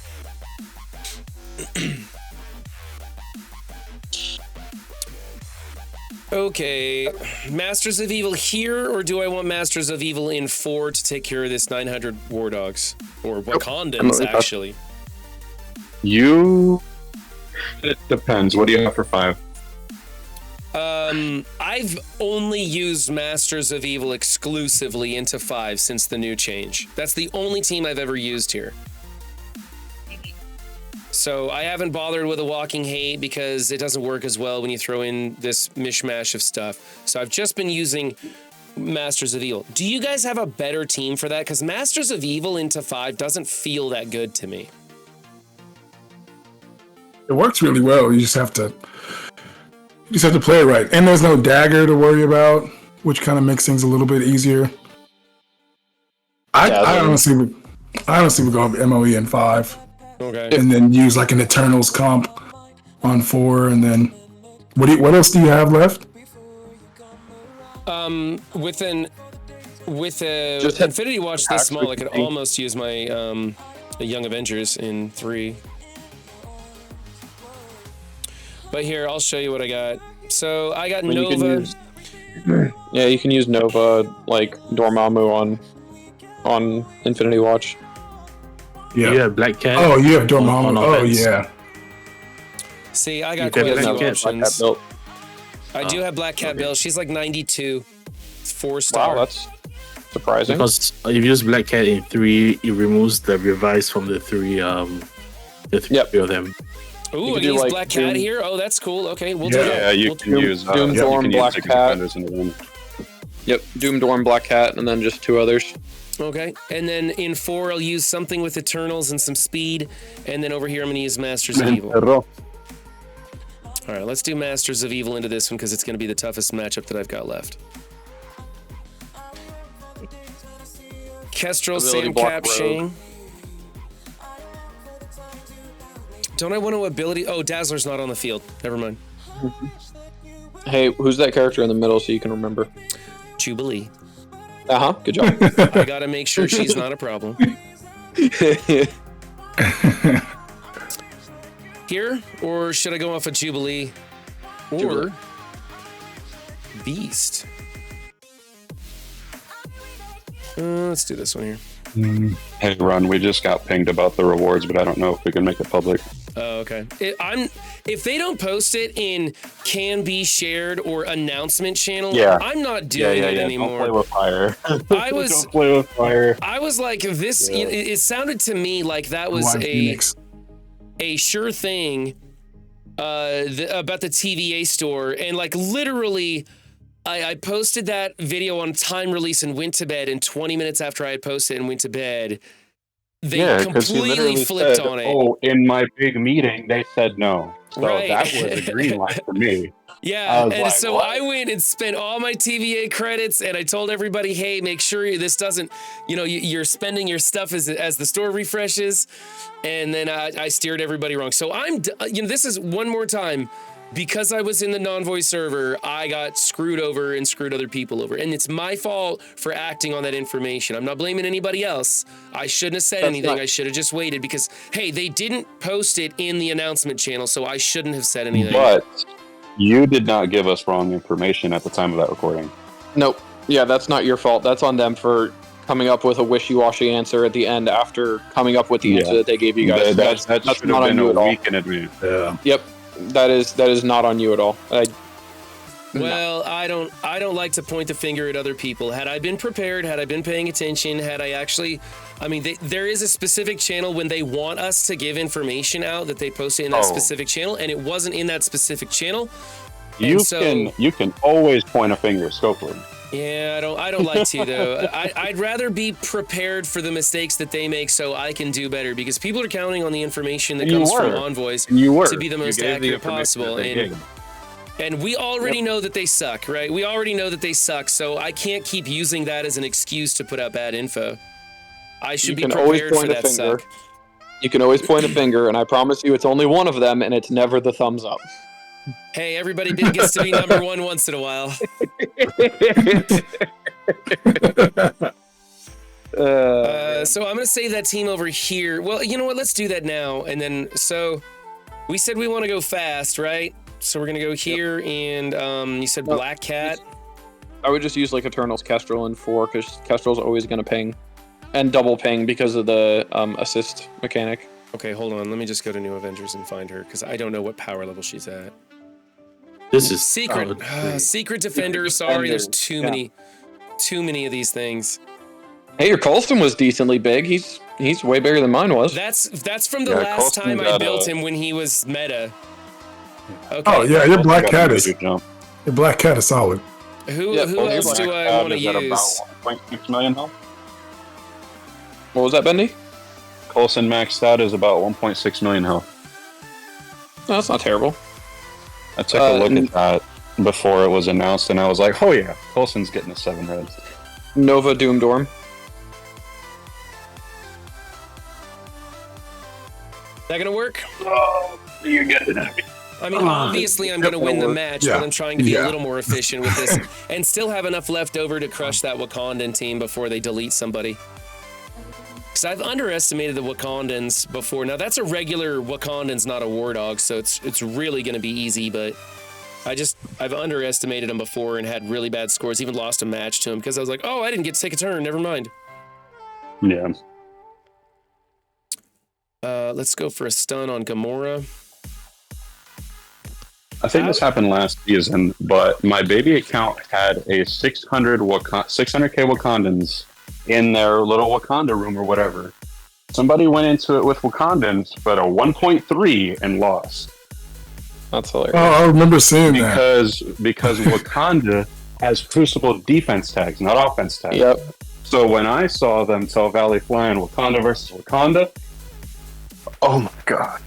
Okay, Masters of Evil here, or do I want Masters of Evil in 4 to take care of this 900 War Dogs? Or Wakandans, actually. It depends. What do you have for 5? I've only used Masters of Evil exclusively into 5 since the new change. That's the only team I've ever used here. So I haven't bothered with a Walking Hate because it doesn't work as well when you throw in this mishmash of stuff. So I've just been using Masters of Evil. Do you guys have a better team for that? Because Masters of Evil into 5 doesn't feel that good to me. It works really well. You just have to play it right. And there's no dagger to worry about, which kind of makes things a little bit easier. I honestly would go MOE in 5. Okay. And then use like an Eternals comp on 4, and then what else do you have left? With Infinity Watch this small, I could almost use my Young Avengers in 3. But here, I'll show you what I got. So I got Nova. You can use Nova like Dormammu on Infinity Watch. Yeah. You have Black Cat. Oh, you have Dormammu. Oh, yeah. See, I got quite a few options. I do have Black Cat built. She's like 92. It's 4-star. Wow, that's surprising. Because if you use Black Cat in 3, it removes the revise from the 3 of them. Ooh, I can use Black Cat here? Oh, that's cool. Okay, we'll do that. Yeah, you can use Doom Dorm, Black Cat. In the one. Yep, Doom Dorm, Black Cat, and then just 2 others. Okay, and then in 4, I'll use something with Eternals and some speed, and then over here I'm going to use Masters of Evil. All right, let's do Masters of Evil into this one because it's going to be the toughest matchup that I've got left. Kestrel, Sam Cap, Shane. Don't I want to ability? Oh, Dazzler's not on the field. Never mind. Hey, who's that character in the middle so you can remember? Jubilee. Good job. I gotta make sure she's not a problem. Here, or should I go off of Jubilee? Or Beast? Let's do this one here. Hey, Ron, we just got pinged about the rewards, but I don't know if we can make it public. Oh, okay. If they don't post it in can be shared or announcement channel, I'm not doing it anymore. Don't play with fire. Don't play with fire. I was like, this. Yeah. It sounded to me like that was a sure thing about the TVA store, and like literally. I posted that video on time release and went to bed, and 20 minutes after I had posted and went to bed, they completely flipped on it. Oh, in my big meeting, they said no. So that was a green light for me. Yeah, and like, so what? I went and spent all my TVA credits, and I told everybody, hey, make sure this doesn't, you're spending your stuff as the store refreshes, and then I steered everybody wrong. So this is one more time. Because I was in the non-voice server, I got screwed over and screwed other people over. And it's my fault for acting on that information. I'm not blaming anybody else. I shouldn't have said anything. I should have just waited because, hey, they didn't post it in the announcement channel, so I shouldn't have said anything. But you did not give us wrong information at the time of that recording. Nope. Yeah, that's not your fault. That's on them for coming up with a wishy-washy answer at the end after coming up with the answer that they gave you guys. That should have been a week in advance. Yeah. Yep. That is not on you at all. Well, I don't like to point the finger at other people. Had I been prepared, had I been paying attention, had I actually, there is a specific channel when they want us to give information out that they post it in that specific channel, and it wasn't in that specific channel. You can always point a finger, Scopely. Yeah, I don't like to though. I'd rather be prepared for the mistakes that they make so I can do better because people are counting on the information that comes from Envoys to be the most accurate possible. And we already know that they suck, right? We already know that they suck, so I can't keep using that as an excuse to put out bad info. I should be prepared for that suck. You can always point a finger, and I promise you it's only one of them, and it's never the thumbs up. Hey, everybody gets to be number one once in a while. So I'm going to save that team over here. Well, you know what? Let's do that now. And then, so we said we want to go fast, right? So we're going to go here, and you said Black Cat. I would just use like Eternals, Kestrel, and 4, because Kestrel's always going to ping. And double ping because of the assist mechanic. Okay, hold on. Let me just go to New Avengers and find her, because I don't know what power level she's at. This is Secret Defender. Sorry, there's too many of these things. Hey, your Coulson was decently big. He's way bigger than mine was. That's from the last Coulson time I built him when he was meta. Okay. Oh yeah, your Black Cat is jump. your Black Cat is solid. Who else do I want to use? About 1.6 million health. What was that, Bendy? Coulson maxed out is about 1.6 million health. No, that's not terrible. I took a look at that before it was announced, and I was like, "Oh yeah, Coulson's getting a 7 reds." Nova Doom Dorm. That gonna work? Oh, you're getting it. I mean, obviously I'm going to win the match, but I'm trying to be a little more efficient with this and still have enough left over to crush that Wakandan team before they delete somebody. Because I've underestimated the Wakandans before. Now, that's a regular Wakandans, not a War Dog, so it's really going to be easy, but I've underestimated him before and had really bad scores, even lost a match to him because I was like, oh, I didn't get to take a turn, never mind. Yeah. Let's go for a stun on Gamora. I think this happened last season, but my baby account had a 600k Wakandans in their little Wakanda room or whatever. Somebody went into it with Wakandans, but a 1.3 and lost. That's hilarious. Oh, I remember seeing that. Because Wakanda has Crucible defense tags, not offense tags. Yep. So when I saw them tell Valley Flying Wakanda versus Wakanda, oh my god.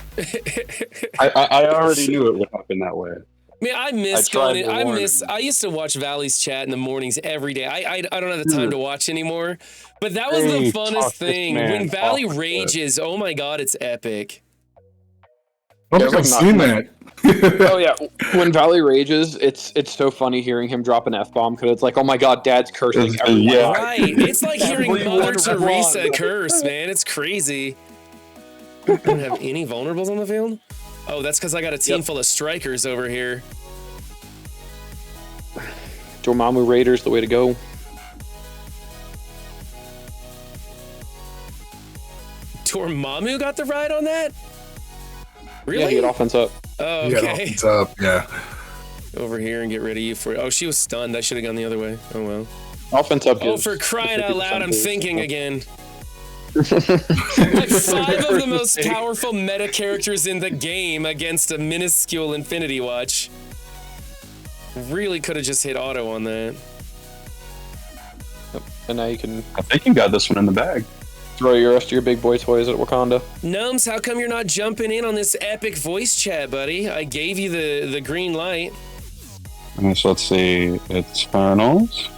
I already knew it would happen that way. Man, I miss going in. I used to watch Valley's chat in the mornings every day. I don't have the time to watch anymore. But that was the funnest thing. When Valley rages, oh my god, it's epic. I don't think I've seen that. Oh yeah, when Valley rages, it's so funny hearing him drop an F-bomb because it's like, oh my god, Dad's cursing everyone. Yeah. Right, it's like hearing Mother Teresa curse, man. It's crazy. I don't have any vulnerables on the field? Oh, that's because I got a team full of strikers over here. Dormammu Raiders, the way to go. Dormammu got the ride on that? Really? Yeah, he had offense up. Oh, okay. Yeah, it's up. Yeah. Over here and get rid of you for... Oh, she was stunned. I should have gone the other way. Oh, well. Offense up. Oh, for crying out loud, I'm thinking again. Like 5 of the most powerful meta characters in the game against a minuscule Infinity Watch. Really could have just hit auto on that. And now you can I think you got this one in the bag. throw your rest of your big boy toys at Wakanda. Gnomes, how come you're not jumping in on this epic voice chat, buddy? I gave you the green light. So let's see. It's Eternals,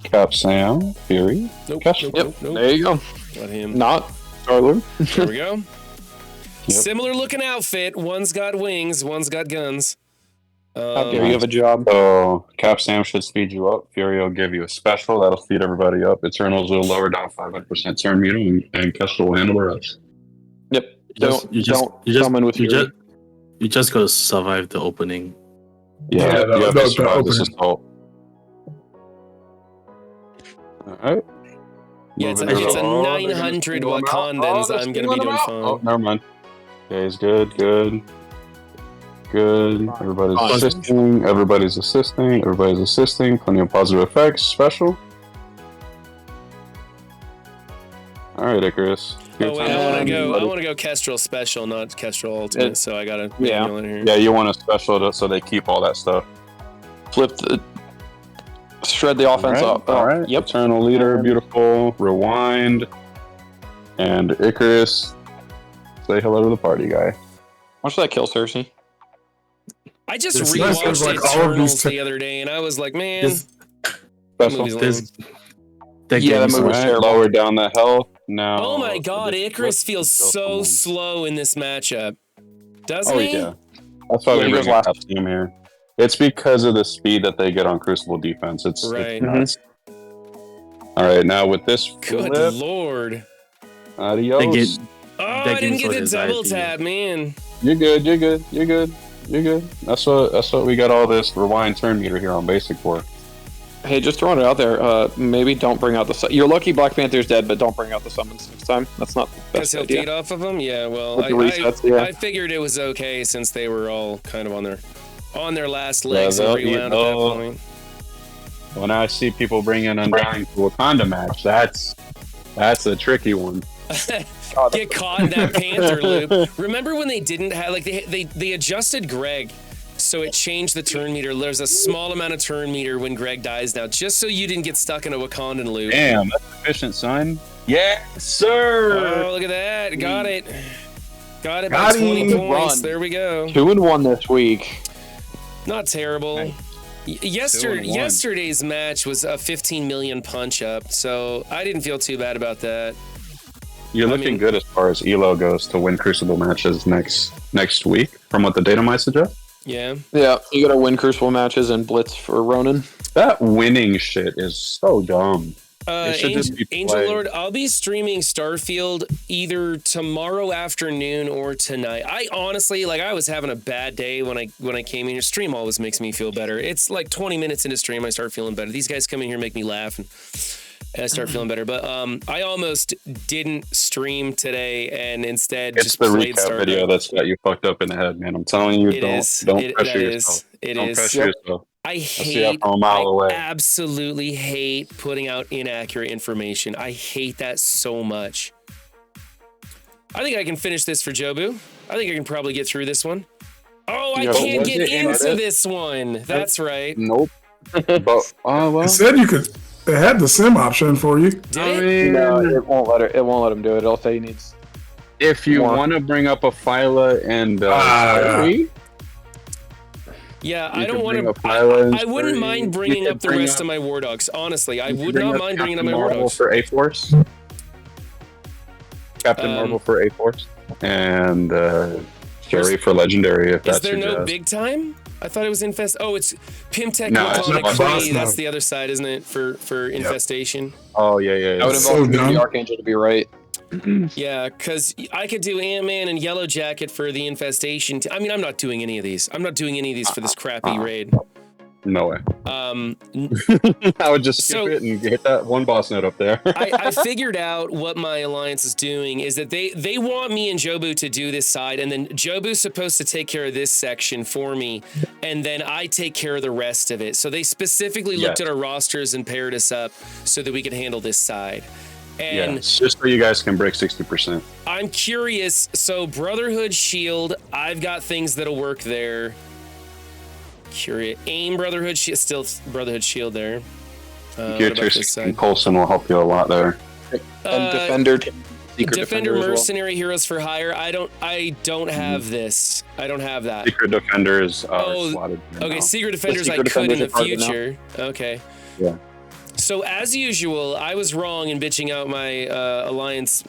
Cap Sam, Fury, Nope. Kestrel. There you go. Not him. Not Star-Lord. There we go. Similar looking outfit. One's got wings, one's got guns. How dare you have a job? So Cap Sam should speed you up. Fury will give you a special that'll speed everybody up. Eternals will lower down 500% turn meter, and Kestrel will handle the rest. Yep. You just gotta survive the opening. Yeah, you have to survive this assault. Alright. Yeah, it's a 900 Wakandans. I'm gonna be doing fine. Oh, never mind. Okay, he's good. Everybody's assisting. Plenty of positive effects. Special. Alright, Icarus. Oh wait, I wanna go Kestrel special, not Kestrel ultimate, so I gotta manual in here. Yeah, you want a special so they keep all that stuff. Shred the offense up. Alright. Yep. Eternal leader, beautiful. Rewind. And Icarus. Say hello to the party guy. Watch that kill Cersei. I just It's rewatched nice, like, all of Eternals these the other day, and I was like, man, Special. That movie was terrible. Lower down the health. Now. oh my god, Icarus feels so slow in this matchup. Doesn't he? Yeah. That's why we bring a top team here. It's because of the speed that they get on Crucible defense. It's nuts. All right, now with this Good flip, lord. Adios. I didn't get the double tap, man. You're good. That's what we got all this rewind turn meter here on basic for. Hey, just throwing it out there. Maybe don't bring out the. You're lucky Black Panther's dead, but don't bring out the summons next time. That's not the best Because he'll idea. feed off of them? Yeah, well, With the resets, I figured it was okay since they were all kind of on their on their last legs they'll and rewound at that point. When I see people bring in Undying to a Wakanda match, that's a tricky one. Get caught in that Panther loop. Remember when they didn't have, like, they adjusted Greg, so it changed the turn meter. There's a small amount of turn meter when Greg dies now, just so you didn't get stuck in a Wakandan loop. Damn, that's efficient, son. Yes, sir. Oh, look at that. Got it. Got it Got by 20 him. points. Run. There we go. 2-1 this week. Not terrible. Hey. Yesterday's 2-1. yesterday's match was a 15 million punch up, so I didn't feel too bad about that. You're looking good as far as Elo goes to win Crucible matches next week, from what the data might suggest. Yeah. Yeah, you gotta win Crucible matches and Blitz for Ronin. That winning shit is so dumb. It should just be Angel played. Lord, I'll be streaming Starfield either tomorrow afternoon or tonight. I honestly, like, I was having a bad day when I came in here. Stream always makes me feel better. It's like 20 minutes into stream, I start feeling better. These guys come in here and make me laugh, and I start feeling better. But I almost didn't stream today, and instead It's just the played recap Starfield. video that's got you fucked up in the head, man. I'm telling you, don't pressure yourself. Don't pressure yourself. I see that hate, from a mile away. absolutely hate putting out inaccurate information. I hate that so much. I think I can finish this for Jobu. I think I can probably get through this one. Oh, I Yeah, can't was get it in into it? this one. That's right. Nope. But well, It said you could. It had the sim option for you. Did I it? mean, No, it won't let him do it. It'll say he needs. if you More. want to bring up a Phyla and Kyrie, Yeah, you I don't could want bring to. up Phyla and I wouldn't Kyrie. mind You bringing could up the bring rest up- of my War Dogs. Honestly, I you could would bring not up mind bringing up Captain my War Marvel Dogs. for A Force. Captain Um, Marvel for A Force and Fury for Legendary. If Is that's there your no jazz. big time? I thought it was Infest. Oh, it's Pimtech No, it's Laconic not boss Cree. That's mode. the other side, isn't it? For Infestation. Oh yeah, yeah. I would So involve dumb. the Archangel to be right. Yeah, because I could do Ant-Man and Yellow Jacket for the Infestation. I mean, I'm not doing any of these. I'm not doing any of these for this crappy raid. No way. Um, I would just skip So- it and hit that one boss note up there. I figured out what my alliance is doing is that they want me and Jobu to do this side, and then Jobu's supposed to take care of this section for me, and then I take care of the rest of it. So they specifically looked Yes. at our rosters and paired us up so that we could handle this side. And Yes, just so you guys can break 60%. I'm curious. So Brotherhood Shield, I've got things that'll work there. Curious. Aim Brotherhood Shield, still Brotherhood Shield there. What Gear about Tier this 16 side? Coulson will help you a lot there. And Defender, Secret Defender as well. Mercenary Heroes for Hire. I don't have this. I don't have that. Secret Defenders are Oh, slotted. here Okay, now. Secret Defenders Secret I could in the Defenders are targeted now. future. Okay. Yeah. So as usual, I was wrong in bitching out my alliance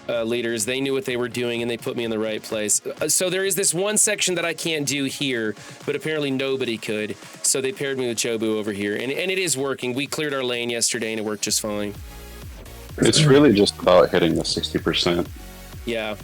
leaders. They knew what they were doing and they put me in the right place. So there is this one section that I can't do here, but apparently nobody could. So they paired me with Jobu over here, and it is working. We cleared our lane yesterday and it worked just fine. It's really just about hitting the 60%. Yeah.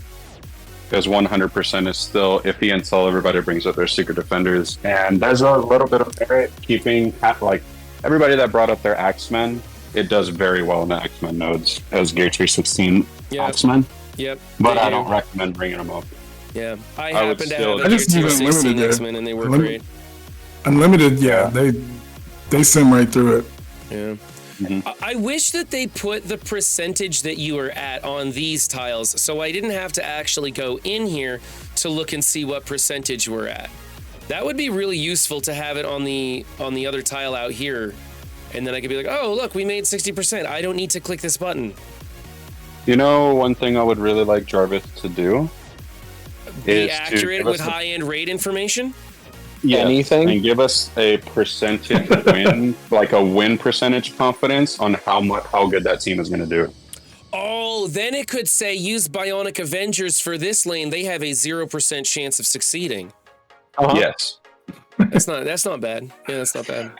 Because 100% is still iffy until everybody brings up their Secret Defenders. And there's a little bit of merit keeping, like, everybody that brought up their Axemen, it does very well in the Axemen nodes as Gear Tier 16 Yeah. Axemen. Yep. But they I do. don't recommend bringing them up. Yeah. I I would happen to still- have I a just Tier use 16 Unlimited there. X-Men and they work Unlimited. great. Unlimited, yeah, they sim right through it. Yeah. Mhm. I wish that they put the percentage that you are at on these tiles, so I didn't have to actually go in here to look and see what percentage we're at. That would be really useful to have it on the other tile out here, and then I could be like, oh look, we made 60%. I don't need to click this button. You know, one thing I would really like Jarvis to do Be is to accurate give with us a- high-end raid information. Anything? and give us a percentage win, like a win percentage confidence on how good that team is going to do. Oh, then it could say use Bionic Avengers for this lane. They have a 0% chance of succeeding. Uh-huh. Yes. That's not bad. Yeah, that's not bad.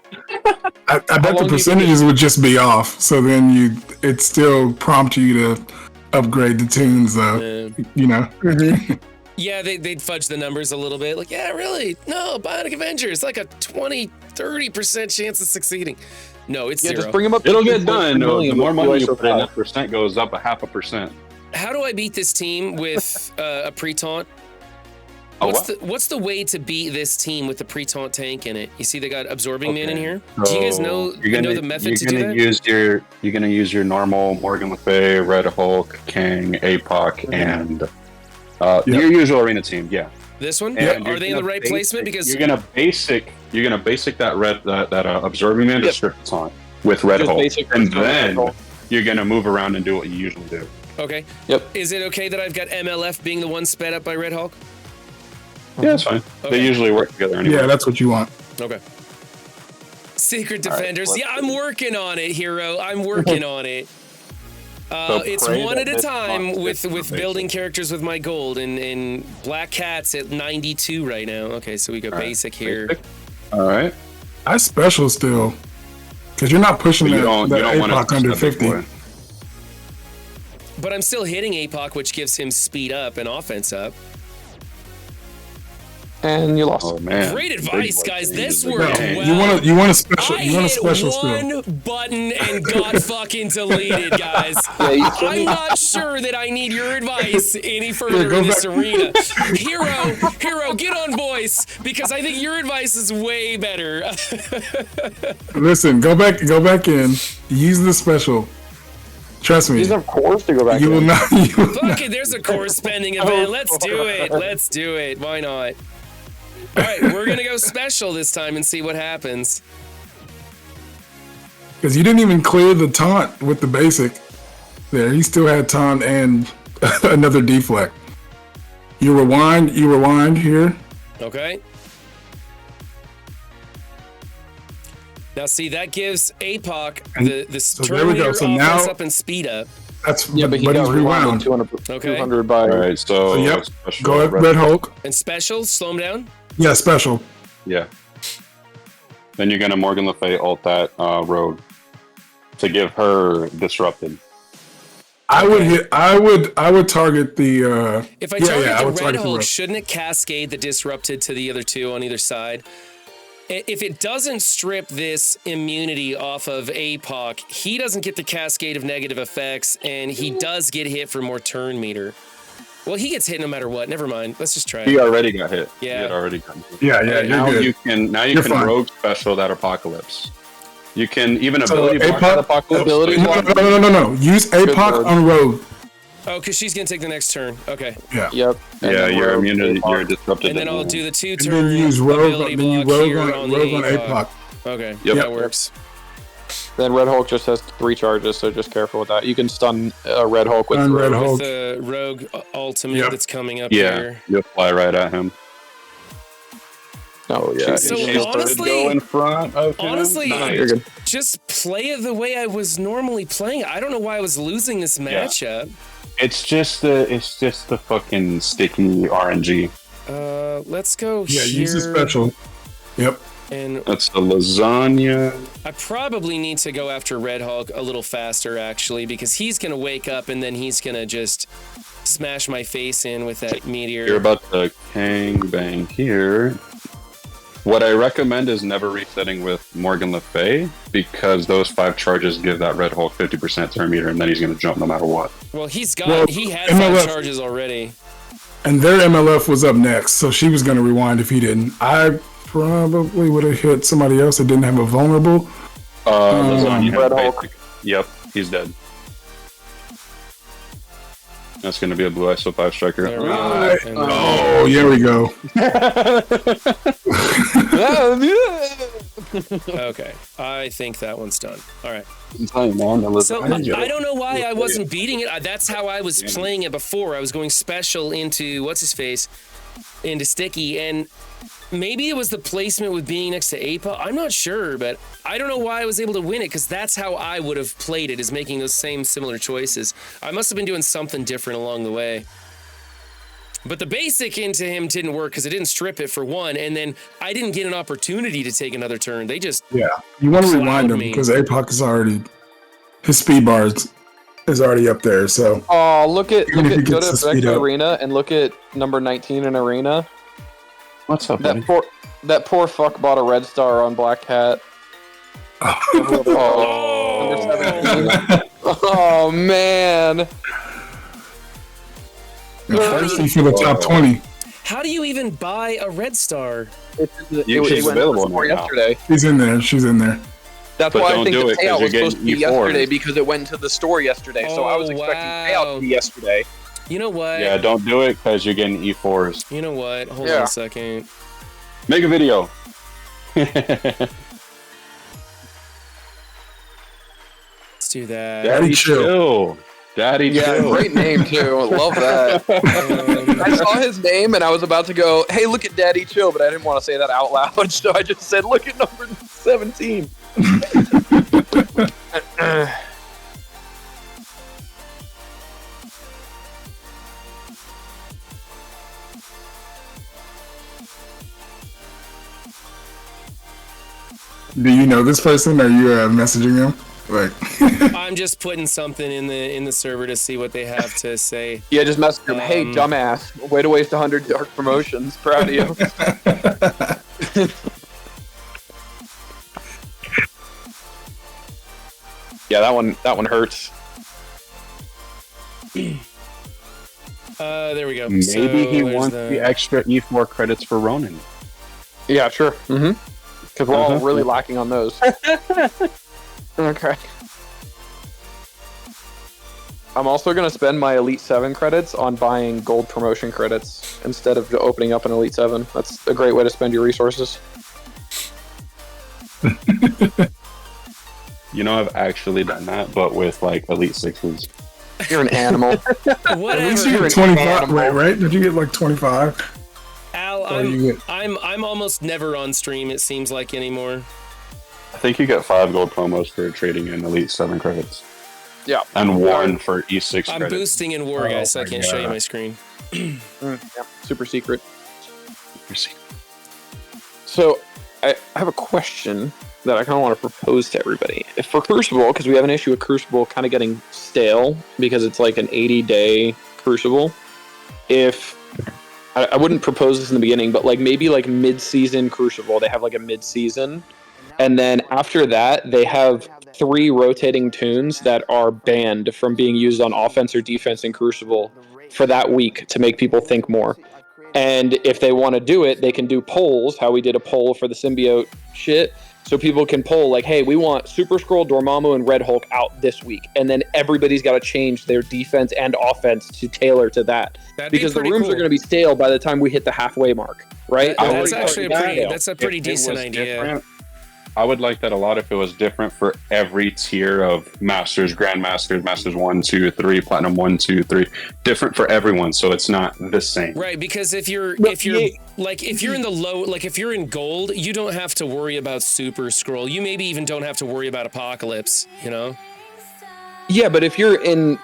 I bet long the do you percentages would just be off, so then it still prompt you to upgrade the tunes, though. Yeah. You know. Yeah, they'd fudge the numbers a little bit. Like, yeah, really? No, Bionic Avengers, like a 20-30% chance of succeeding. No, it's Yeah, zero. just bring him up. It'll to get done. 2.3 million The more with money you USO put in, five. that percent goes up a 0.5%. How do I beat this team with a pre-taunt? What's the way to beat this team with the pre-taunt tank in it? You see they got Absorbing Man in here? Do you guys know the method to do that? You're gonna use your normal Morgan Le Fay, Red Hulk, Kang, APOC, and your usual arena team, yeah. This one? And Are they in the right placement? Because you're gonna basic that Absorbing Man to strip the taunt with Red Hulk, and then you're gonna move around and do what you usually do. Okay. Yep. Is it okay that I've got MLF being the one sped up by Red Hulk? Yeah, that's fine. Okay. They usually work together anyway. Yeah, that's what you want. Okay. Secret Defenders. Yeah, I'm working on it, Hero. I'm working on it. It's one at a time with building characters with my gold, and Black Cat's at 92 right now. Okay, so we got basic here. All right. I special still, because you're not pushing that APOC under 50. But I'm still hitting APOC, which gives him speed up and offense up. And you lost. Oh man! Great advice, guys. This worked well. You want a special. I You want a hit special one still. button and got fucking deleted, guys. I'm not sure that I need your advice any further in this arena. Hero, get on voice, because I think your advice is way better. Listen, go back in. Use the special. Trust me. These are cores to go back. You will not. Fuck it, there's a core spending event. Let's do it. Let's do it. Why not? All right, we're gonna go special this time and see what happens. Because you didn't even clear the taunt with the basic. There, he still had taunt and another deflect. You rewind here. Okay. Now see, that gives APOC the turn meter, offense now, up and speed up. But he's rewound. 200 by. All right, so go ahead, Red Hulk. And special, slow him down. Yeah, special. Yeah. Then you're gonna Morgan Le Fay ult that Rogue to give her disrupted. I would target the. If I target the Red Hulk, shouldn't it cascade the disrupted to the other two on either side? If it doesn't strip this immunity off of APOC, he doesn't get the cascade of negative effects, and he does get hit for more turn meter. Well, he gets hit no matter what. Never mind. Let's just try it. He already got hit. Yeah. He had already gotten hit. Yeah. Now good. you can fine. Rogue special that Apocalypse. You can even So ability block APOC that Apocalypse. Ability block? No. Use APOC on Rogue. Oh, because she's going to take the next turn. Okay. Yeah. Yep. Yeah, your immunity, you're disrupted. And then I'll do the And two-turn then use Rogue. ability Then you block Rogue here on APOC. Okay, Yep. that works. Then Red Hulk just has 3 charges, so just careful with that. You can stun Red Hulk with Stun Red Rogue. Hulk. With the Rogue ultimate that's coming up Yeah, here. you'll fly right at him. Oh yeah. So She honestly- go in front of him. Honestly, No, you're good. just play it the way I was normally playing it. I don't know why I was losing this matchup. It's just the fucking sticky RNG. Let's go Yeah, here. use the special. Yep. And That's the lasagna. I probably need to go after Red Hulk a little faster, actually, because he's going to wake up and then he's going to just smash my face in with that meteor. You're about to Kang bang here. What I recommend is never resetting with Morgan Le Fay, because those 5 charges give that Red Hulk 50% turn meter, and then he's going to jump no matter what. Well, he had MLF 5 charges already. And their MLF was up next, so she was going to rewind if he didn't. I probably would have hit somebody else that didn't have a vulnerable. Lasagna Red has Hulk. basic. Yep, he's dead. That's going to be a blue ISO 5 striker. There we go. Right. And Oh, here we go. okay, I think that one's done. All right. I'm telling you, man, the So lasagna. I don't know why I wasn't beating it. That's how I was playing it before. I was going special into into Sticky, and maybe it was the placement with being next to APA. I'm not sure, but I don't know why I was able to win it, because that's how I would have played it, is making those same similar choices. I must have been doing something different along the way. But the basic into him didn't work because it didn't strip it for one, and then I didn't get an opportunity to take another turn. They just Yeah. You want to Cloud rewind him me. because APOC is already, his speed bar is already up there, so. Oh, look at Even if he go gets to the speed Vector up. Arena and look at number 19 in Arena. What's up, buddy? That poor fuck bought a red star on Black Cat. Oh, under 17. Oh man. Thirsty for the top 20. How do you even buy a red star? It She's went to the available store now. yesterday. She's in there. She's in there. That's But why I don't think do the it 'cause payout you're was supposed to be getting E4s. yesterday because it went to the store yesterday. So I was Oh, expecting wow. payout to be yesterday. You know what? Yeah, don't do it because you're getting E4s. You know what? Hold Yeah. on a second. Make a video. Let's do that. Daddy chill. Daddy Yeah, chill. great name too. Love that. I saw his name and I was about to go, "Hey, look at Daddy Chill," but I didn't want to say that out loud, so I just said, "Look at number 17." Do you know this person? Are you messaging them? Like, I'm just putting something in the server to see what they have to say. Yeah, just message him. Hey, Um, dumbass, way to waste 100 dark promotions. Proud of you. Yeah, that one hurts. There we go. Maybe So he there's wants the extra E4 credits for Ronin. Yeah, sure. Mm-hmm. Because we're all Uh-huh. really lacking on those. Okay. I'm also going to spend my Elite 7 credits on buying gold promotion credits instead of opening up an Elite 7. That's a great way to spend your resources. You know, I've actually done that, but with like Elite 6s. You're an animal. at least you Whatever. get 25, right? Did you get like 25? Al, Or you get, I'm almost never on stream, it seems like, anymore. I think you get 5 gold promos for trading in Elite 7 credits. Yeah. And 1 for E6 I'm credits. boosting in War, guys, so I my can't show you God. my screen. Yeah. Super secret. So, I have a question that I kind of want to propose to everybody. If for Crucible, because we have an issue with Crucible kind of getting stale because it's like an 80-day Crucible. If I wouldn't propose this in the beginning, but like maybe like mid-season Crucible, they have like a mid-season, and then after that they have 3 rotating tunes that are banned from being used on offense or defense in Crucible for that week to make people think more. And if they want to do it, they can do polls, how we did a poll for the symbiote shit. So people can poll like, hey, we want Super Skrull, Dormammu, and Red Hulk out this week. And then everybody's got to change their defense and offense to tailor to that. That'd be Because the pretty rooms cool. are going to be stale by the time we hit the halfway mark, right? That's would actually like that. that's a pretty If it decent was idea. different, I would like that a lot if it was different for every tier of Masters, Grandmasters, Masters 1, 2, 3, Platinum 1, 2, 3. Different for everyone, so it's not the same. Right, because if you're Well, if you're like if you're in the low, like if you're in gold, you don't have to worry about Super Scroll. You maybe even don't have to worry about Apocalypse, you know? Yeah, but if you're in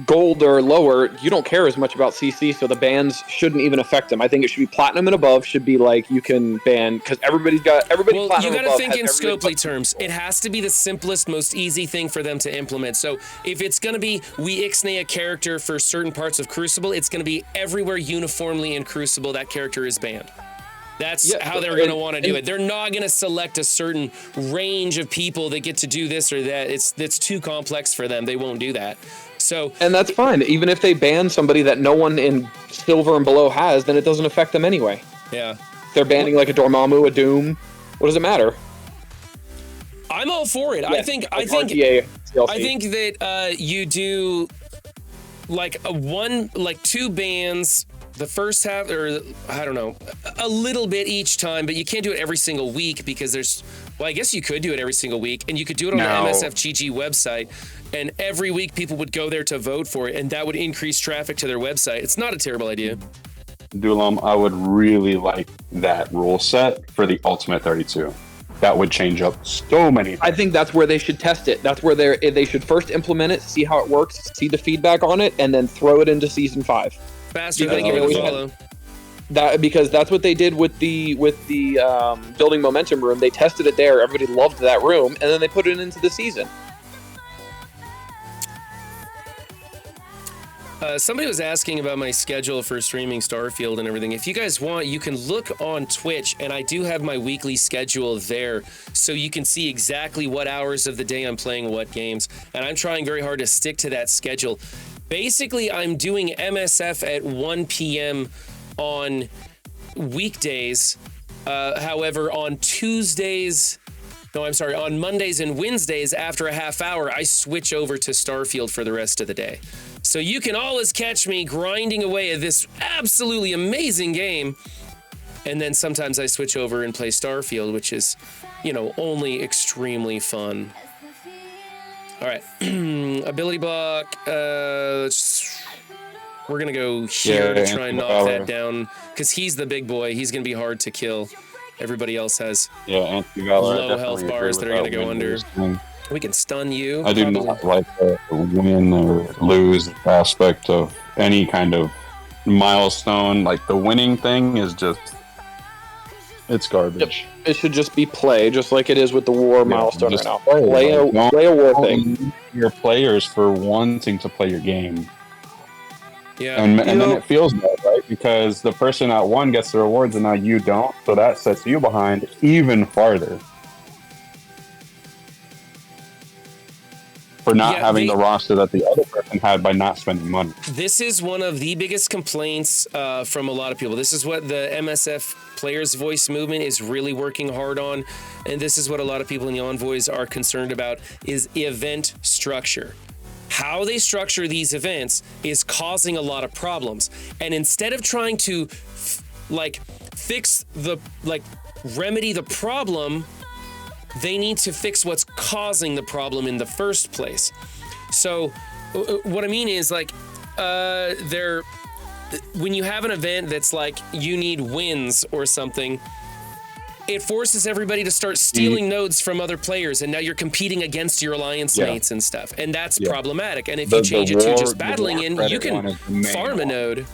gold or lower, you don't care as much about CC, so the bans shouldn't even affect them. I think it should be platinum and above should be like you can ban because everybody Well, platinum you got to above think has in everybody scopely terms. It has to be the simplest, most easy thing for them to implement. So if it's going to be we ixnay a character for certain parts of Crucible, it's going to be everywhere uniformly in Crucible that character is banned. That's Yeah, how they're going to want to do it. They're not going to select a certain range of people that get to do this or that. It's too complex for them. They won't do that. So And that's fine. Even if they ban somebody that no one in silver and below has, then it doesn't affect them anyway. yeah, If they're banning like a Dormammu, a Doom, what does it matter? I'm all for it. I Yeah, think like RTA, TLC. I think that you do like two bans the first half, or I don't know, a little bit each time, but you can't do it every single week because I guess you could do it every single week, and you could do it on the MSF GG website, and every week people would go there to vote for it, and that would increase traffic to their website. It's not a terrible idea. Dulam, I would really like that rule set for the Ultimate 32. That would change up so many things. I think that's where they should test it. That's where they should first implement it, see how it works, see the feedback on it, and then throw it into season 5. Faster, Because thank you for we the had- follow. Because that's what they did with the building momentum room. They tested it there. Everybody loved that room, and then they put it into the season. Somebody was asking about my schedule for streaming Starfield and everything. If you guys want, you can look on Twitch, and I do have my weekly schedule there, so you can see exactly what hours of the day I'm playing what games, and I'm trying very hard to stick to that schedule. Basically, I'm doing MSF at 1 p.m. on weekdays. However, on Mondays and Wednesdays, after a half hour, I switch over to Starfield for the rest of the day. So you can always catch me grinding away at this absolutely amazing game. And then sometimes I switch over and play Starfield, which is, only extremely fun. All right. Ability block. We're going to go here to try and knock that down because he's the big boy. He's going to be hard to kill. Everybody else has low health bars that are going to go under. We can stun you. I do not like the win or lose aspect of any kind of milestone. Like the winning thing is just, it's garbage. Yep. It should just be play, just like it is with the war milestone right now. Play a war thing. Your players for wanting to play your game. Yeah. And then it feels bad, right? Because the person that won gets the rewards and now you don't. So that sets you behind even farther. For not having the roster that the other person had by not spending money. This is one of the biggest complaints from a lot of people. This is what the MSF Players Voice movement is really working hard on. And this is what a lot of people in the Envoys are concerned about is event structure. How they structure these events is causing a lot of problems. And instead of trying to remedy the problem, they need to fix what's causing the problem in the first place. So what I mean is when you have an event that's like you need wins or something, it forces everybody to start stealing nodes from other players, and now you're competing against your alliance mates and stuff, and that's problematic. And if you change it to just battling in, you can farm a node.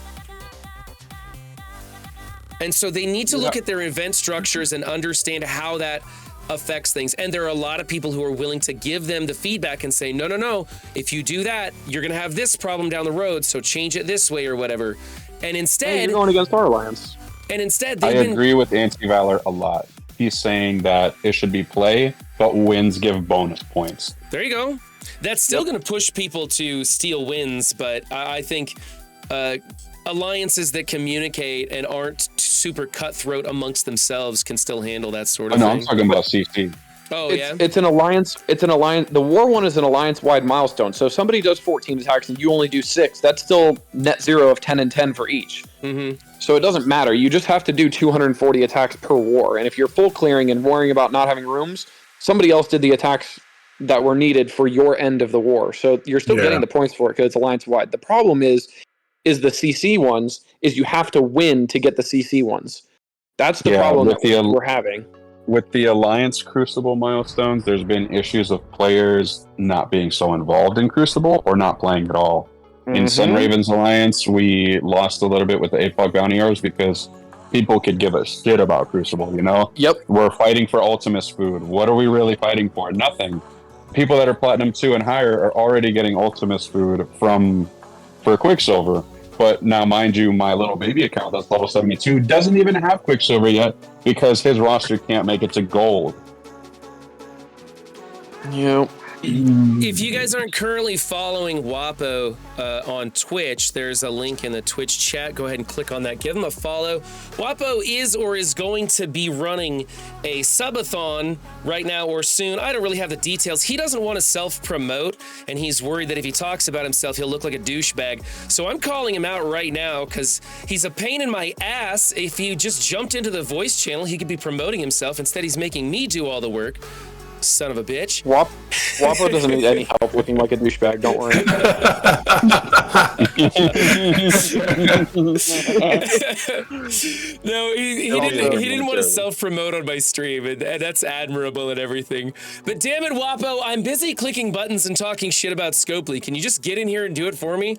And so they need to look at their event structures and understand how that affects things. And there are a lot of people who are willing to give them the feedback and say, no, if you do that, you're going to have this problem down the road, so change it this way or whatever. And instead... you're going against our alliance. And instead, I agree with Anti-Valor a lot. He's saying that it should be play, but wins give bonus points. There you go. That's still going to push people to steal wins, but I think alliances that communicate and aren't super cutthroat amongst themselves can still handle that sort of thing. I'm talking about CC. Oh, it's an alliance. It's an alliance. The war one is an alliance-wide milestone. So if somebody does 14 attacks and you only do 6, that's still net zero of 10 and 10 for each. Mm-hmm. So it doesn't matter. You just have to do 240 attacks per war. And if you're full clearing and worrying about not having rooms, somebody else did the attacks that were needed for your end of the war. So you're still getting the points for it because it's alliance-wide. The problem is the CC ones is you have to win to get the CC ones. That's the problem that we're having. With the Alliance Crucible milestones, there's been issues of players not being so involved in Crucible or not playing at all. In Sunraven's Alliance, we lost a little bit with the 8-Bug Bounty Arrows because people could give a shit about Crucible, Yep. We're fighting for Ultimus food. What are we really fighting for? Nothing. People that are Platinum 2 and higher are already getting Ultimus food for Quicksilver. But now, mind you, my little baby account that's level 72 doesn't even have Quicksilver yet because his roster can't make it to gold. Yeah. If you guys aren't currently following Wapo on Twitch, there's a link in the Twitch chat. Go ahead and click on that. Give him a follow. Wapo is going to be running a subathon right now or soon. I don't really have the details. He doesn't want to self-promote, and he's worried that if he talks about himself, he'll look like a douchebag. So I'm calling him out right now because he's a pain in my ass. If he just jumped into the voice channel, he could be promoting himself. Instead, he's making me do all the work. Son of a bitch. Wapo doesn't need any help looking like a douchebag, don't worry. No, he didn't want to self-promote on my stream, and that's admirable and everything. But damn it, Wapo, I'm busy clicking buttons and talking shit about Scopely. Can you just get in here and do it for me?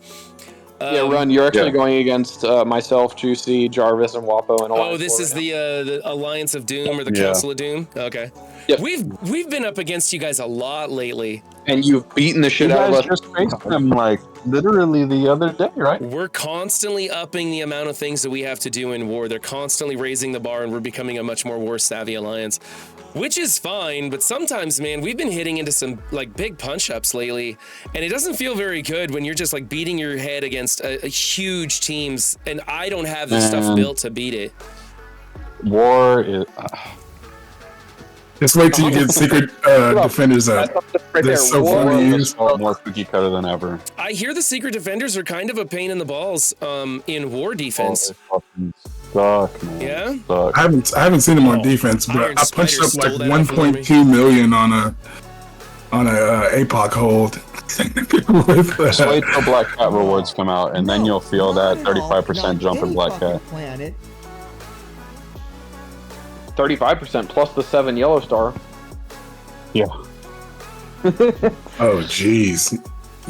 Run. You're actually going against myself, Juicy, Jarvis, and Wapo. And oh, this is the Alliance of Doom or the Council of Doom? Okay. Yep. We've been up against you guys a lot lately. And you've beaten the shit out of us. Just faced them like literally the other day, right? We're constantly upping the amount of things that we have to do in war. They're constantly raising the bar, and we're becoming a much more war-savvy alliance, which is fine. But sometimes, man, we've been hitting into some like big punch-ups lately, and it doesn't feel very good when you're just like beating your head against a huge teams, and I don't have the stuff built to beat it. War is. Just wait till you get secret defenders up. They're so fun to use. More cookie cutter than ever. I hear the secret defenders are kind of a pain in the balls in war defense. Oh, they fucking suck, man. Yeah? Suck. I haven't seen them on defense, but Iron I punched Spider up like stole that from 1.2 million on a APOC hold. With, Just wait till Black Cat rewards come out, and then you'll feel that 35% jump in Black Cat. Planet. 35% plus the 7 yellow star. Yeah. Oh, jeez.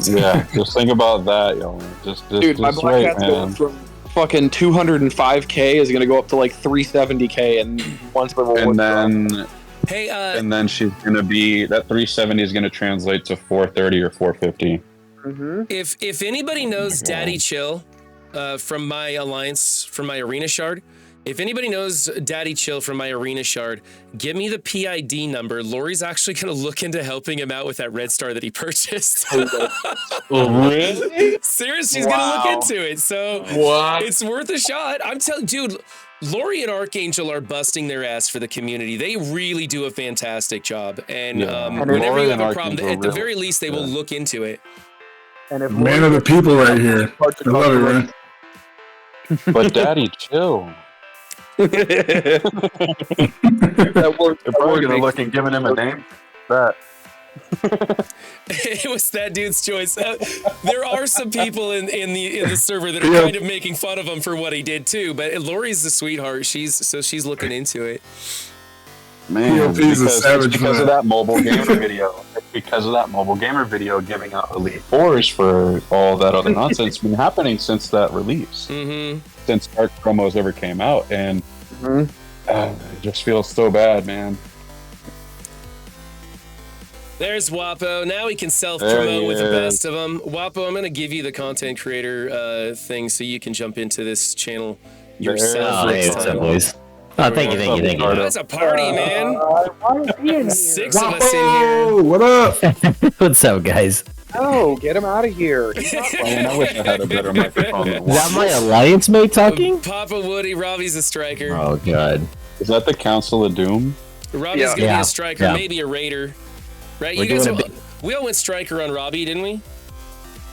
Yeah. Just think about that, yo. Just Dude, my Black wait, Cat's man. going from fucking 205k is gonna go up to like 370k, and once the rewards Hey, and then she's gonna be that 370 is gonna translate to 430 or 450. if anybody knows Daddy Chill from my alliance, from my arena shard, if anybody knows Daddy Chill from my arena shard, give me the PID number. Lori's actually going to look into helping him out with that red star that he purchased. Really? Seriously, she's going to look into it. So it's worth a shot. I'm telling dude, Lori and Archangel are busting their ass for the community. They really do a fantastic job. And whenever you have a problem, at the very least, they will look into it. And if Man of the people right here. I love it, man. But Daddy, chill. that works. They're probably gonna look and giving him a name. That. It was that dude's choice. There are some people in the server that are kind of making fun of him for what he did too. But Lori's the sweetheart. She's looking into it. Man, PLP's a savage because of that mobile gamer video. Because of that mobile gamer video giving out Elite Fours for all that other nonsense been happening since that release. Since Dark promos ever came out, and it just feels so bad, man. There's Wapo. Now he can self-promote with the best of them. Wapo, I'm going to give you the content creator thing so you can jump into this channel yourself. Oh, hey, what's up, boys? Oh, thank you. That's a party, man. 6 of us in here. What up? What's up, guys? Oh, get him out of here. Man, I wish I had a better microphone. Is that my alliance mate talking? Papa Woody, Robbie's a striker. Oh, God. Is that the Council of Doom? Robbie's going to be a striker, maybe a raider. Right? You guys we all went striker on Robbie, didn't we?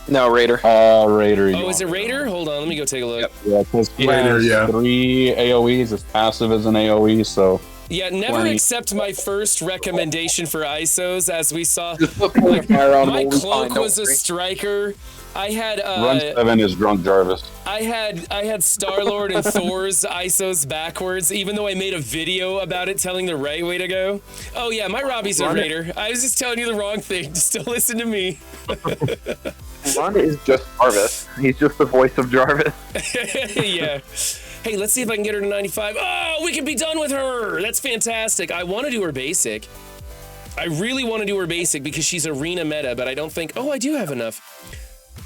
No, Raider. Raider. Oh, is it Raider? Hold on, let me go take a look. Yeah, because he has 3 AoEs, as passive as an AoE, so... Yeah, never accept my first recommendation for ISOs, as we saw. My cloak was a striker. I had Run 7 is Drunk Jarvis. I had Star-Lord and Thor's ISOs backwards, even though I made a video about it telling the right way to go. Oh yeah, my Robbie's a Raider. I was just telling you the wrong thing. Just don't listen to me. Ron is just Jarvis. He's just the voice of Jarvis. Yeah. Hey, let's see if I can get her to 95. Oh, we can be done with her. That's fantastic. I want to do her basic. I really want to do her basic because she's arena meta, but I don't think... Oh, I do have enough.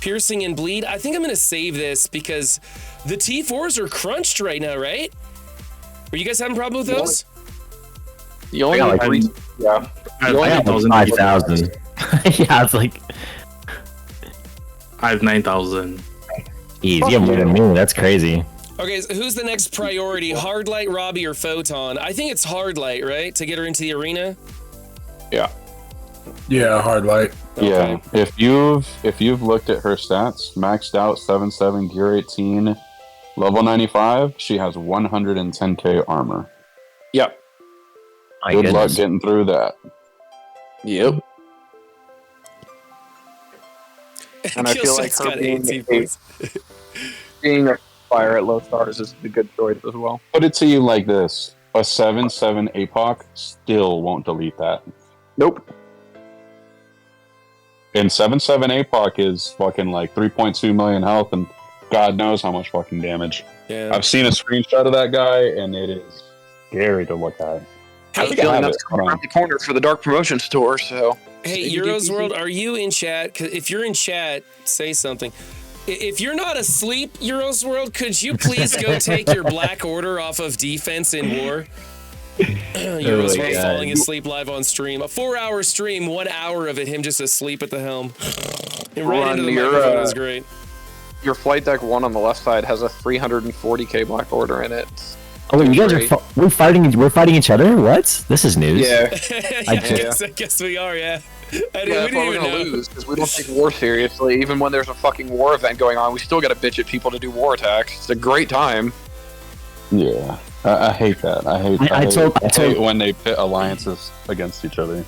Piercing and bleed. I think I'm going to save this because the T4s are crunched right now, right? Are you guys having a problem with those? You only Yeah, have like, 3. Yeah. I have like 5,000. Yeah, it's like... I have 9,000. Jeez, you have more than me. That's crazy. Okay, so who's the next priority? Hardlight, Robbie, or Photon? I think it's Hardlight, right? To get her into the arena? Yeah. Yeah, hard light. Yeah, if you've looked at her stats, maxed out 7/7 gear 18, level 95, she has 110k armor. Yep. Good luck getting through that. Yep. And I feel like her being a fire at low stars is a good choice as well. Put it to you like this: a 7/7 APOC still won't delete that. Nope. And 7/7 APOC is fucking like 3.2 million health and God knows how much fucking damage. Yeah. I've seen a screenshot of that guy and it is scary to look at. I have a feeling that's coming around the corner for the Dark Promotion store, so... Hey, Euros World, are you in chat? 'Cause if you're in chat, say something. If you're not asleep, Euros World, could you please go take your Black Order off of defense in war? Euros World falling asleep live on stream. A 4-hour stream, 1 hour of it, him just asleep at the helm. And right into the microphone was great. Your flight deck 1 on the left side has a 340k Black Order in it. Oh, wait, you guys are we're fighting each other? What? This is news. Yeah. I guess we are, yeah. Yeah, that's why we're gonna lose, because we don't take war seriously. Even when there's a fucking war event going on, we still gotta bitch at people to do war attacks. It's a great time. Yeah, I hate that. I hate when they pit alliances against each other.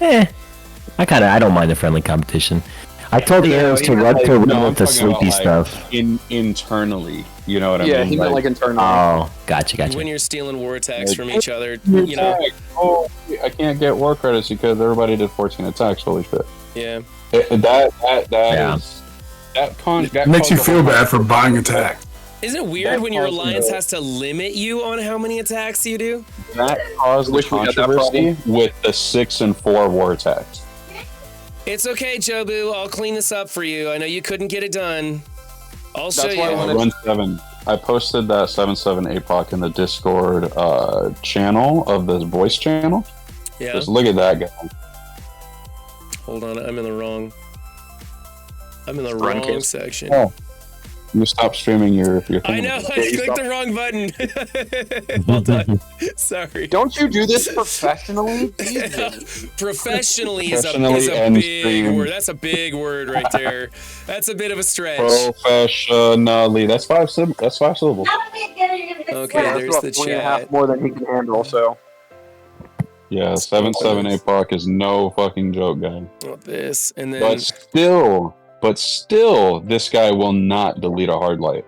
I don't mind the friendly competition. I told the arrows to run with the sleepy stuff. Internally, you know what I mean? Yeah, he meant like internally. Oh, gotcha. When you're stealing war attacks from each other, you know. Oh, I can't get war credits because everybody did 14 attacks. Holy shit! Yeah. That makes you feel bad for buying attacks. Isn't it weird when your alliance has to limit you on how many attacks you do? That caused the controversy with the 6 and 4 war attacks. It's okay, Jobu. I'll clean this up for you. I know you couldn't get it done. I'll show you. Run 7. I posted that 7/7 APOC in the Discord channel of this voice channel. Yeah. Just look at that guy. Hold on, I'm in the wrong section. Oh. You stop streaming your thing. I know, I clicked the wrong button. Hold on. Sorry. Don't you do this professionally? Professionally is a big word. That's a big word right there. That's a bit of a stretch. Professionally. That's 5 syllables. Okay, there's the chat. More than he can handle, so. Yeah, 7/7 APOC is no fucking joke, guy. This, and then... But still, this guy will not delete a hard light.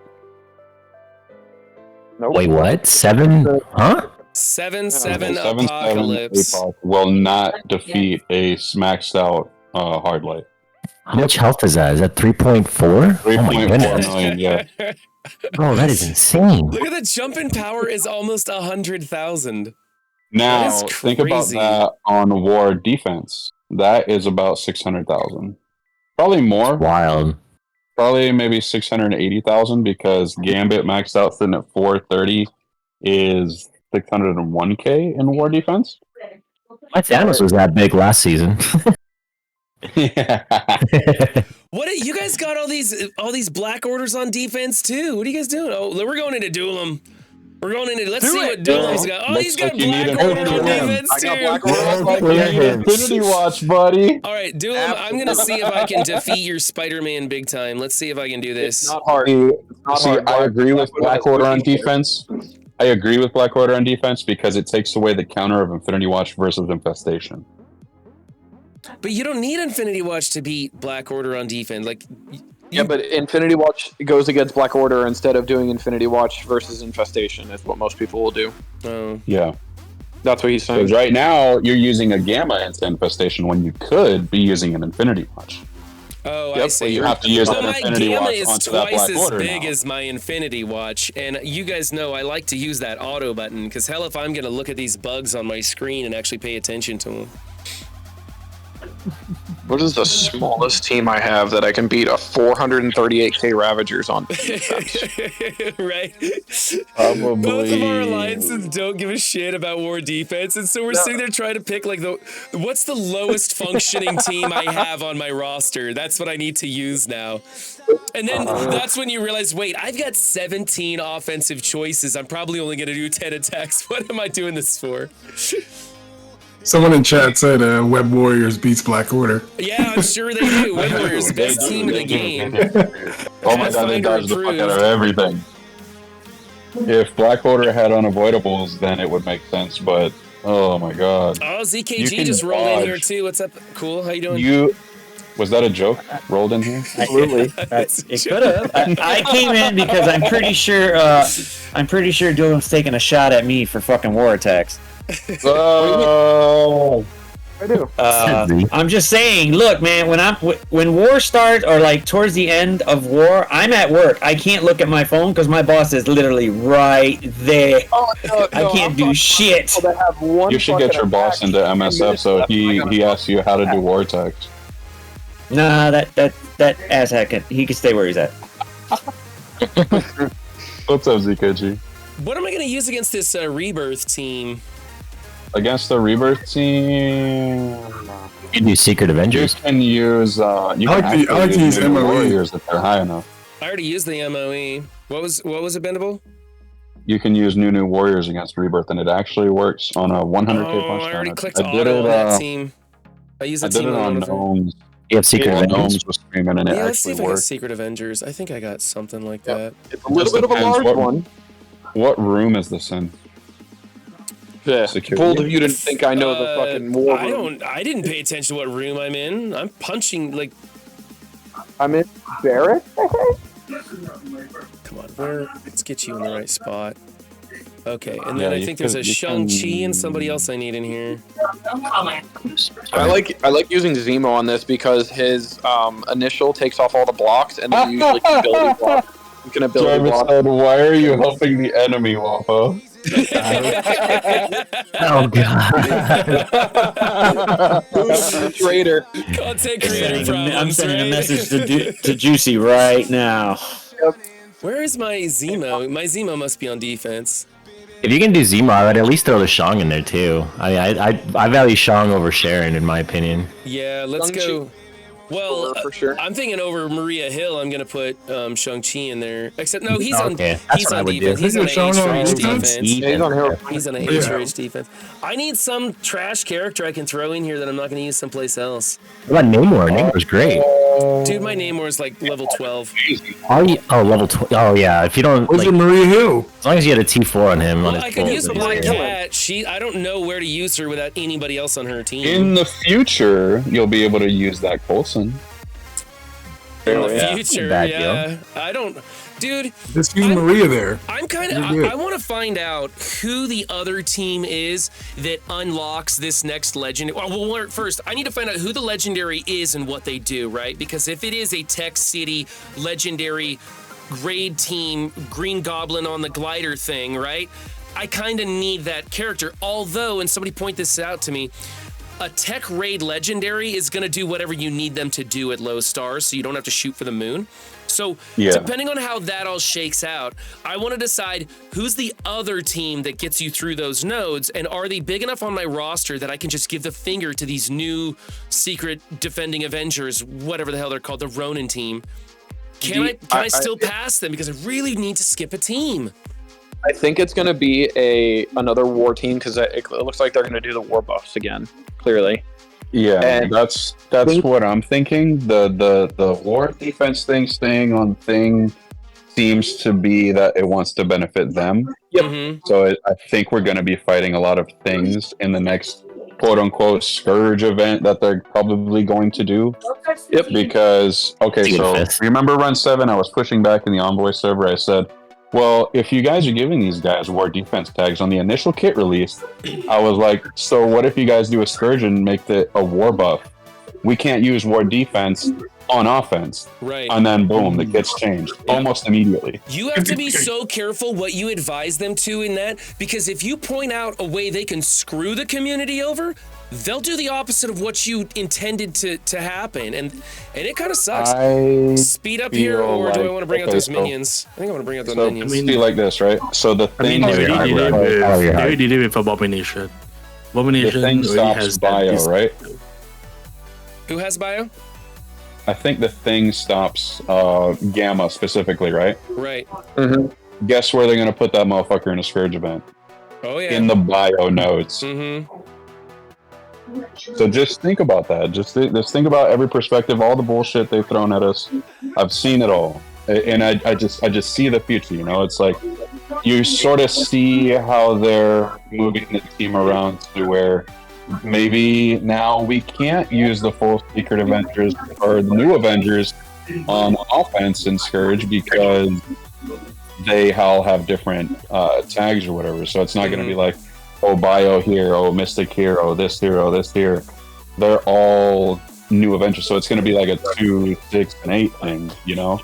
Nope. Wait, what? 7? Huh? 7/7 Apocalypse. APOC will not defeat a maxed out hard light. How much health is that? Is that 3.4? 3.4 million, yeah. Bro, that is insane. Look at the jump in power is almost 100,000. Now, think about that on war defense. That is about 600,000. Probably more. That's wild. Probably maybe 680,000 because Gambit maxed out sitting at 430 is 601k in war defense. My Thanos was that big last season. Yeah. What you guys got all these Black Orders on defense too? What are you guys doing? Oh, we're going into Duelam. We're going into. Let's see what Duelam's got. Oh, he's got Black Order on defense too. I got Black Order. Infinity Watch, buddy. All right, Duelam. I'm gonna see if I can defeat your Spider-Man big time. Let's see if I can do this. It's not hard. I agree with Black Order on defense. I agree with Black Order on defense because it takes away the counter of Infinity Watch versus Infestation. But you don't need Infinity Watch to beat Black Order on defense. Like. Yeah, but Infinity Watch goes against Black Order instead of doing Infinity Watch versus Infestation. Is what most people will do. Oh. Yeah. That's what he's saying. Because right now, you're using a Gamma into Infestation when you could be using an Infinity Watch. Oh, I see. You have to use that my Infinity Gamma Watch is onto that twice Black as Order big now. as my Infinity Watch, and you guys know I like to use that auto button, because hell if I'm going to look at these bugs on my screen and actually pay attention to them. What is the smallest team I have that I can beat a 438k Ravagers on defense? Right? Probably. Both of our alliances don't give a shit about war defense, and so we're sitting there trying to pick like what's the lowest functioning team I have on my roster. That's what I need to use now. And then that's when you realize, wait, I've got 17 offensive choices. I'm probably only going to do 10 attacks. What am I doing this for? Someone in chat said Web Warriors beats Black Order. Yeah, I'm sure they do. Web Warriors, best team in the game. Oh my god, they dodged the fuck out of everything. If Black Order had unavoidables, then it would make sense, but oh my god. Oh, ZKG just rolled in here too. What's up? Cool, how you doing? Was that a joke rolled in here? Absolutely. It could have. I came in because I'm pretty sure Dylan's taking a shot at me for fucking war attacks. Oh. I do. I'm just saying. Look, man. When war starts or like towards the end of war, I'm at work. I can't look at my phone because my boss is literally right there. Oh, no, I can't do shit. You should get your boss into MSF so he asks you how to do war text. Nah, that asshat he can stay where he's at. What's up, ZKG? What am I going to use against this Rebirth team? Against the Rebirth team, You can do Secret you Avengers. can use. I like to use MOE. Warriors if they're high enough. I already used the MOE. What was it, Bendable? You can use new warriors against Rebirth, and it actually works on a 100k punch Oh, I already down. clicked auto on that team. I used I the did team it on one of them. Gnomes. You have Secret Yeah, Avengers. Gnomes was screaming, and it Yeah, let's see actually if I got worked. Secret Avengers. I think I got something like that. It's a little bit of a Depends large one. What room is this in? Yeah. Security. Bold of you didn't think I know the fucking war room. I didn't pay attention to what room I'm in. I'm punching like. I'm in Barrett. Come on, let's get you in the right spot. Okay, and Yeah, then I you think there's a could- you Shang-Chi can- and somebody else I need in here. I like using Zemo on this because his initial takes off all the blocks and then usually can ability block. You can ability Jarvis block. said, "Why are you helping the enemy, Wapo?" Oh god. Who's the traitor? Content creator I'm problems, sending a right? message to Juicy right now. Where is my Zemo? My Zemo must be on defense. If you can do Zemo, I'd at least throw the Shang in there too. I value Shang over Sharon in my opinion. Yeah, let's Shang-Chi. go. Well, For sure. I'm thinking over Maria Hill. I'm gonna put Shang-Chi in there. Except no, he's on. Okay, that's He's what I on would defense. do. He's on an Shang on H-range defense? defense. Yeah, he's on here. He's on a H-range defense. I need some trash character I can throw in here that I'm not gonna use someplace else. What about Namor? Namor's great. Dude, my Namor is like level 12. Level 12. Oh yeah, if you don't Was like, it Maria Hill? as long as you had a T4 on him. on Well, his I could full, use then he's Black good. Cat. I don't know where to use her without anybody else on her team. In the future, you'll be able to use that Coulson. In the yeah. future, Bad yeah. I don't, dude. Just use Maria there. I'm kind of. You're good. I want to find out who the other team is that unlocks this next legendary. Well, first, I need to find out who the legendary is and what they do, right? Because if it is a Tech City legendary grade team, Green Goblin on the glider thing, right? I kind of need that character. Although, and somebody point this out to me. A tech raid legendary is going to do whatever you need them to do at low stars, so you don't have to shoot for the moon. So, Yeah. depending on how that all shakes out, I want to decide who's the other team that gets you through those nodes, and are they big enough on my roster that I can just give the finger to these new secret defending Avengers, whatever the hell they're called, the Ronin team? Can I still pass them because I really need to skip a team? I think it's going to be another war team because it looks like they're going to do the war buffs again. Clearly, Yeah, And- that's what I'm thinking. The war defense thing staying on thing seems to be that it wants to benefit them. Mhm. So I think we're going to be fighting a lot of things in the next quote unquote Scourge event that they're probably going to do. Yep. Because, okay, Secret so Fist. remember Run 7? I was pushing back in the Envoy server. I said, well, if you guys are giving these guys war defense tags on the initial kit release, I was like, so what if you guys do a Scourge and make a war buff? We can't use war defense on offense. Right. And then boom, the kit's changed almost immediately. You have to be so careful what you advise them to in that, because if you point out a way they can screw the community over, they'll do the opposite of what you intended to happen, and it kind of sucks. Speed up here, feel or do I like- want to bring out okay, those so- minions? I think I want to bring out those So minions. be like this, right? So the I mean, thing they is, already did it Oh, with, you're they right. already did it with Abomination. the Abomination thing already stops has bio, that. right? Who has bio? I think the thing stops Gamma specifically, right? Right. Guess where they're gonna put that motherfucker in a Scourge event? Oh yeah. In the bio nodes. Mm-hmm. So just think about that. Just think about every perspective, all the bullshit they've thrown at us. I've seen it all, and I just see the future. You know, it's like you sort of see how they're moving the team around to where maybe now we can't use the full Secret Avengers or the new Avengers on offense in Scourge because they all have different tags or whatever. So it's not going to be like, oh, bio here, oh, mystic here, oh, this here, oh, this here. they're all new adventures, so it's going to be like a 2, 6, and 8 thing, you know?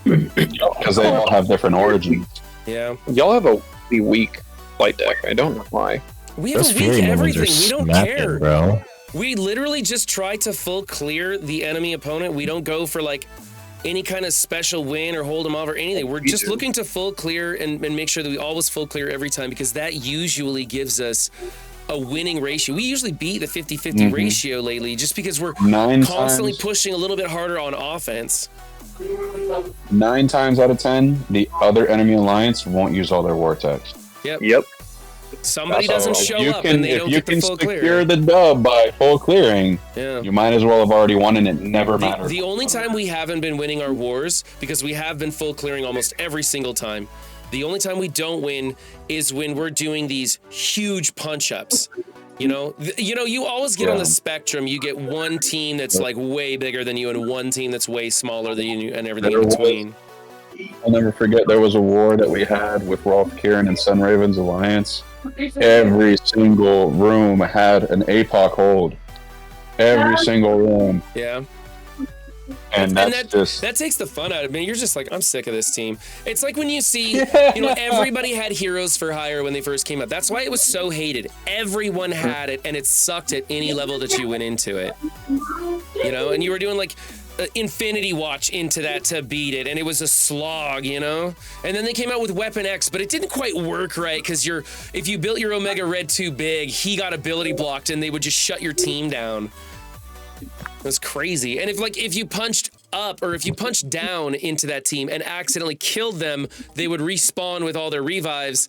Because they all have different origins. Yeah. Y'all have a weak flight deck. I don't know why. We have Those a weak Fury Minions everything. are We don't smacking, care. bro. We literally just try to full clear the enemy opponent. We don't go for like any kind of special win or hold them off or anything. We're just looking to full clear and make sure that we always full clear every time, because that usually gives us a winning ratio. We usually beat the 50-50 ratio lately just because we're constantly pushing a little bit harder on offense. 9 times out of 10, the other enemy alliance won't use all their vortex. Yep. Somebody doesn't show up and they don't get the full clear. If you can secure the dub by full clearing, yeah, you might as well have already won, and it never matters. The only time we haven't been winning our wars, because we have been full clearing almost every single time, the only time we don't win is when we're doing these huge punch-ups. You know, you always get on the spectrum. You get one team that's like way bigger than you and one team that's way smaller than you and everything in between. I'll never forget there was a war that we had with Rolf Kieran and Sun Raven's alliance. Every single room had an APOC hold. Every single room. Yeah. And that takes the fun out of me. You're just like, I'm sick of this team. It's like when you see, everybody had Heroes for Hire when they first came out. That's why it was so hated. Everyone had it, and it sucked at any level that you went into it. And you were doing like Infinity Watch into that to beat it, and it was a slog, And then they came out with Weapon X, but it didn't quite work right, because if you built your Omega Red too big, he got ability blocked, and they would just shut your team down. It was crazy. And if you punched up or if you punched down into that team and accidentally killed them, they would respawn with all their revives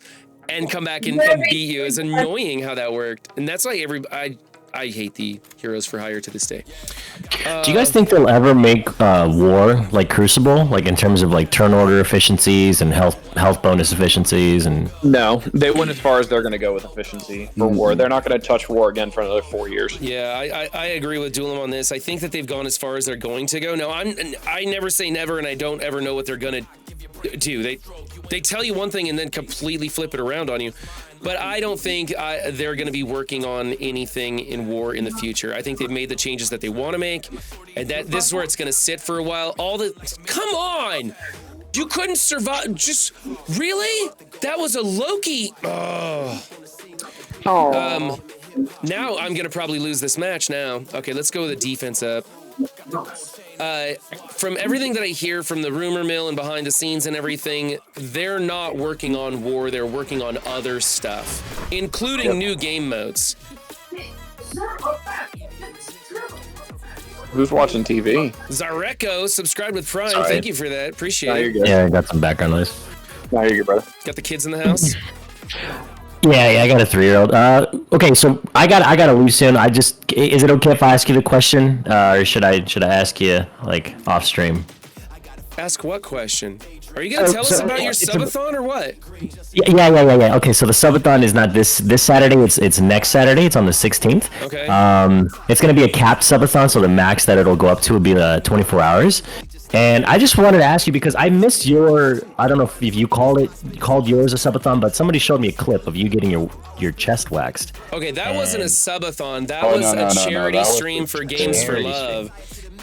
and come back and beat you. It's annoying how that worked. And that's why I hate the Heroes for Hire to this day. Do you guys think they'll ever make War like Crucible, like in terms of like turn order efficiencies and health bonus efficiencies? And no, they went as far as they're going to go with efficiency for War. They're not going to touch War again for another 4 years. Yeah, I agree with Duelam on this. I think that they've gone as far as they're going to go. No, I never say never, and I don't ever know what they're going to do. They tell you one thing and then completely flip it around on you. But I don't think they're going to be working on anything in War in the future. I think they've made the changes that they want to make, and that this is where it's going to sit for a while. Come on! You couldn't survive. Just really? That was a Loki. Oh. Now I'm going to probably lose this match now. Okay, let's go with the defense up. From everything that I hear from the rumor mill and behind the scenes and everything, they're not working on War. They're working on other stuff, including new game modes. Who's watching TV? Zareko, subscribed with Prime. Sorry. Thank you for that. Appreciate it. Yeah, I got some background noise. Now you're good, brother. Got the kids in the house? Yeah, I got a 3-year-old. Okay, so I got a loose in. Is it okay if I ask you the question, or should I ask you like off stream? Ask what question? Are you gonna tell us about your subathon or what? Yeah. Okay, so the subathon is not this Saturday. It's next Saturday. It's on the 16th. Okay. It's gonna be a capped subathon, so the max that it'll go up to will be the 24 hours. And I just wanted to ask you, because I missed I don't know if you called yours a subathon, but somebody showed me a clip of you getting your chest waxed. Okay, that wasn't a subathon. That was a charity stream for Games for Love.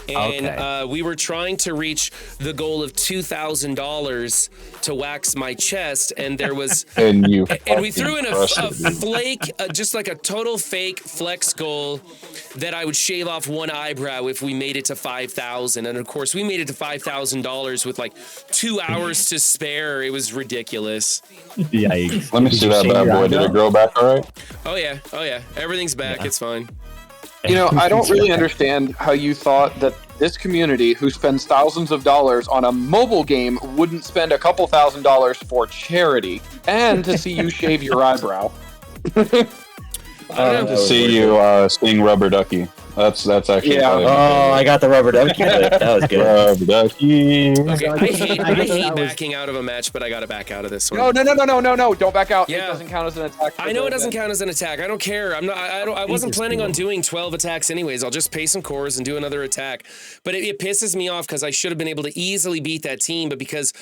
And we were trying to reach the goal of $2,000 to wax my chest, and there was and we threw in a flake, just like a total fake flex goal that I would shave off one eyebrow if we made it to 5,000. And of course, we made it to $5,000 with like 2 hours to spare. It was ridiculous. Yikes! Let me see that bad boy. Did it grow back all right? Oh yeah. Everything's back. Yeah. It's fine. I don't really understand how you thought that this community, who spends thousands of dollars on a mobile game, wouldn't spend a couple $1,000s for charity and to see you shave your eyebrow. To see you sing Rubber Ducky. That's actually. Yeah. Oh, I got the Rubber Ducky. That was good. Rubber Ducky. Okay, I hate backing out of a match, but I got to back out of this one. No! Don't back out. Yeah. It doesn't count as an attack. I know it doesn't count as an attack. I don't care. I wasn't planning on doing 12 attacks anyways. I'll just pay some cores and do another attack. But it pisses me off because I should have been able to easily beat that team, but because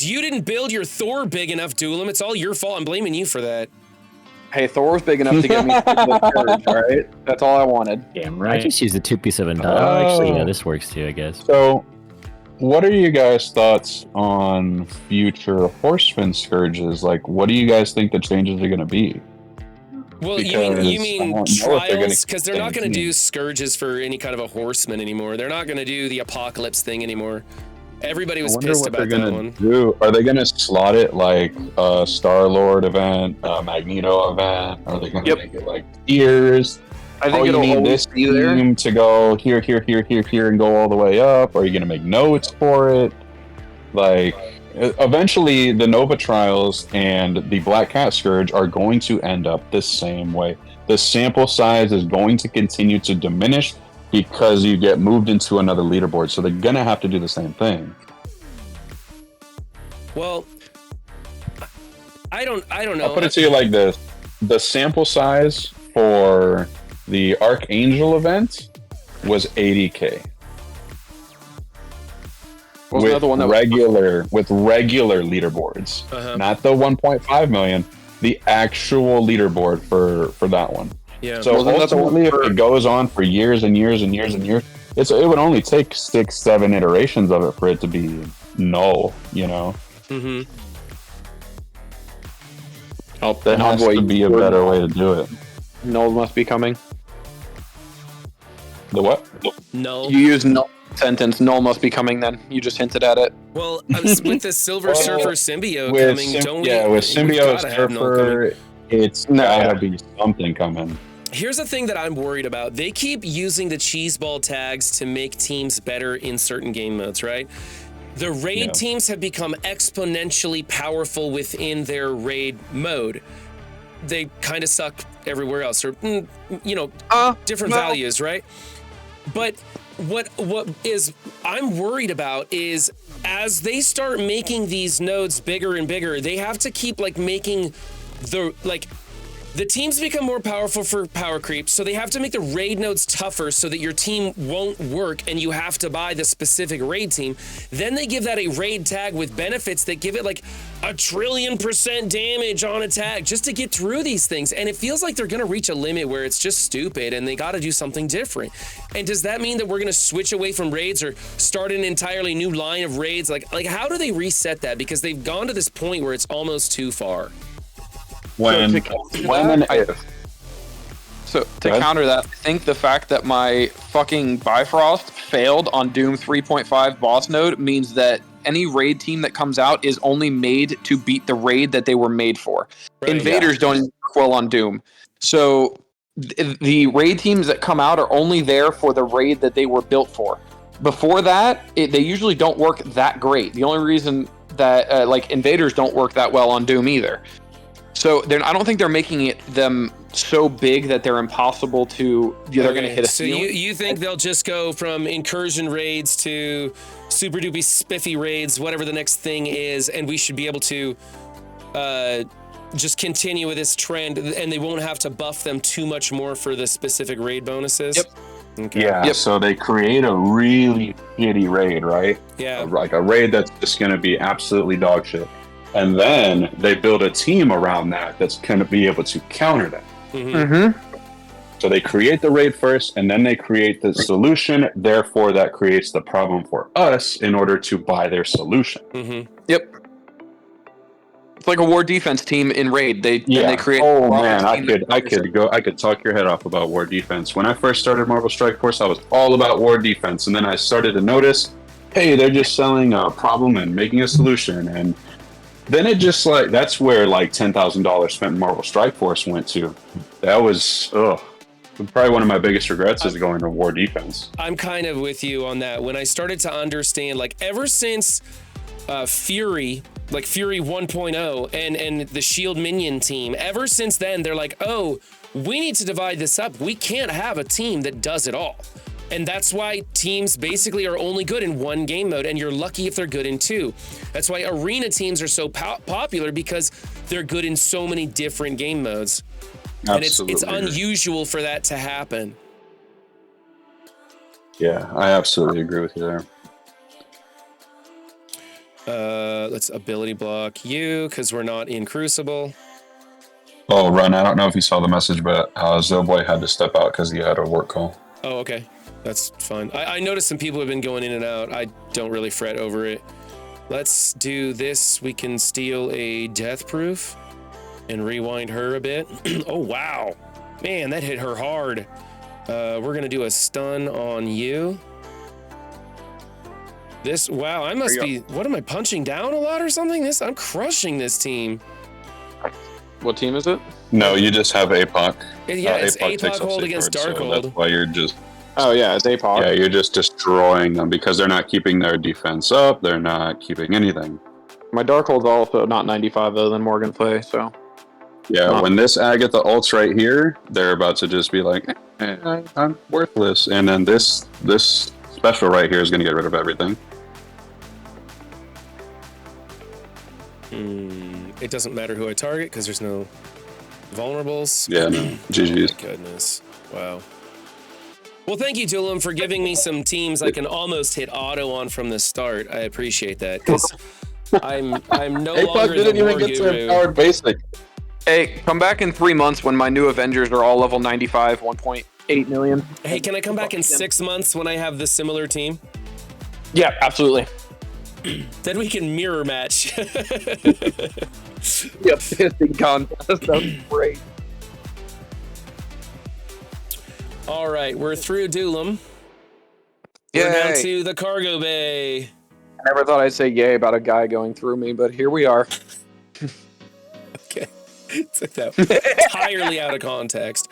you didn't build your Thor big enough, Duelam, it's all your fault. I'm blaming you for that. Hey, Thor was big enough to get me to the courage, all right? That's all I wanted. Damn I right. just used the 2p7 die. Oh, actually, yeah, Oh. this works too, I guess. So, what are you guys' thoughts on future Horseman Scourges? Like, what do you guys think the changes are going to be? Well, Because you I don't mean know if they're gonna trials? Because they're keep not going to saying do scourges for any kind of a horseman anymore. They're not going to do the apocalypse thing anymore. Everybody was pissed about that one. do. Are they going to slot it like a Star-Lord event, a Magneto event? Are they going to make it like tiers? I think You it'll need always this be there. team to go here, and go all the way up. Are you going to make notes for it? Like, eventually, the Nova Trials and the Black Cat Scourge are going to end up the same way. The sample size is going to continue to diminish because you get moved into another leaderboard. So they're going to have to do the same thing. Well, I don't know. I'll put it to you like this. The sample size for the Archangel event was 80K. Wasn't that the one that was- with regular leaderboards, Uh-huh. not the 1.5 million, the actual leaderboard for that one. Yeah. So Wasn't that the one ultimately, if for- it goes on for years and years and years and years, it would only take 6-7 iterations of it for it to be null. You know, Mm-hmm. Oh, there has to be a better way to do it. Null must be coming. The what? No. You use null sentence. Null must be coming. Then you just hinted at it. Well, with the Silver Well, Surfer symbiote coming, don't we? with we've Symbiote gotta have null coming. Surfer, it's gotta be something coming. Here's the thing that I'm worried about. They keep using the cheese ball tags to make teams better in certain game modes, right? The raid teams have become exponentially powerful within their raid mode. They kind of suck everywhere else, or different values, right? But what is I'm worried about is as they start making these nodes bigger and bigger, they have to keep making the teams become more powerful for power creep, so they have to make the raid nodes tougher so that your team won't work and you have to buy the specific raid team. Then they give that a raid tag with benefits that give it 1,000,000,000% damage on a tag just to get through these things. And it feels like they're going to reach a limit where it's just stupid and they got to do something different. And does that mean that we're going to switch away from raids or start an entirely new line of raids? Like how do they reset that? Because they've gone to this point where it's almost too far. When and if. So to counter that, I think the fact that my fucking Bifrost failed on Doom 3.5 boss node means that any raid team that comes out is only made to beat the raid that they were made for. Right, Invaders don't work well on Doom. So the raid teams that come out are only there for the raid that they were built for. Before that, they usually don't work that great. The only reason that invaders don't work that well on Doom either. So I don't think they're making them so big that they're impossible to. They're going to hit a ceiling. So you think they'll just go from incursion raids to super duper spiffy raids, whatever the next thing is, and we should be able to just continue with this trend, and they won't have to buff them too much more for the specific raid bonuses? Yep. Okay. Yeah, so they create a really shitty raid, right? Yeah. Like a raid that's just going to be absolutely dog shit. And then they build a team around that's going to be able to counter that. Mm-hmm. So they create the raid first, and then they create the solution. Therefore, that creates the problem for us in order to buy their solution. Mm-hmm. Yep. It's like a war defense team in raid. They create. Oh man, I could talk your head off about war defense. When I first started Marvel Strike Force, I was all about war defense, and then I started to notice, hey, they're just selling a problem and making a solution, and then it just that's where $10,000 spent in Marvel Strike Force went to. That was probably one of my biggest regrets is going to war defense. I'm kind of with you on that. When I started to understand, ever since Fury 1.0 and the Shield Minion team, ever since then, they're like, oh, we need to divide this up. We can't have a team that does it all. And that's why teams basically are only good in one game mode, and you're lucky if they're good in two. That's why arena teams are so popular, because they're good in so many different game modes. Absolutely. And it's unusual for that to happen. Yeah, I absolutely agree with you there. Let's ability block you, because we're not in Crucible. Oh, Run, I don't know if you saw the message, but Zillboy had to step out because he had a work call. Oh, okay. That's fine. I noticed some people have been going in and out. I don't really fret over it. Let's do this. We can steal a death proof and rewind her a bit. Oh, wow. Man, that hit her hard. We're going to do a stun on you. Wow, I must be, what am I, punching down a lot or something? I'm crushing this team. What team is it? No, you just have APOC. Yeah, it's takes APOC up hold against Safeguard, Darkhold. so that's why you're just... Oh, yeah, it's APOC. Yeah, you're just destroying them because they're not keeping their defense up. They're not keeping anything. My Darkhold's also not 95, though, than Morgan Play, so... Yeah, when this Agatha ults right here, they're about to just be like, I'm worthless. And then this special right here is going to get rid of everything. It doesn't matter who I target because there's no vulnerables. Yeah, no. GG's. Oh, goodness. Wow. Well, thank you, Dulam, for giving me some teams I can almost hit auto on from the start. I appreciate that because I'm no longer the war guru. Powered basic. Hey, come back in 3 months when my new Avengers are all level 95, 1.8 million. Hey, can I come back in 6 months when I have the similar team? Yeah, absolutely. Then we can mirror match. Yep, pissing contest. That's great. All right, we're through Dulam. We're down to the cargo bay. I never thought I'd say yay about a guy going through me, but here we are. Okay. Took that entirely out of context.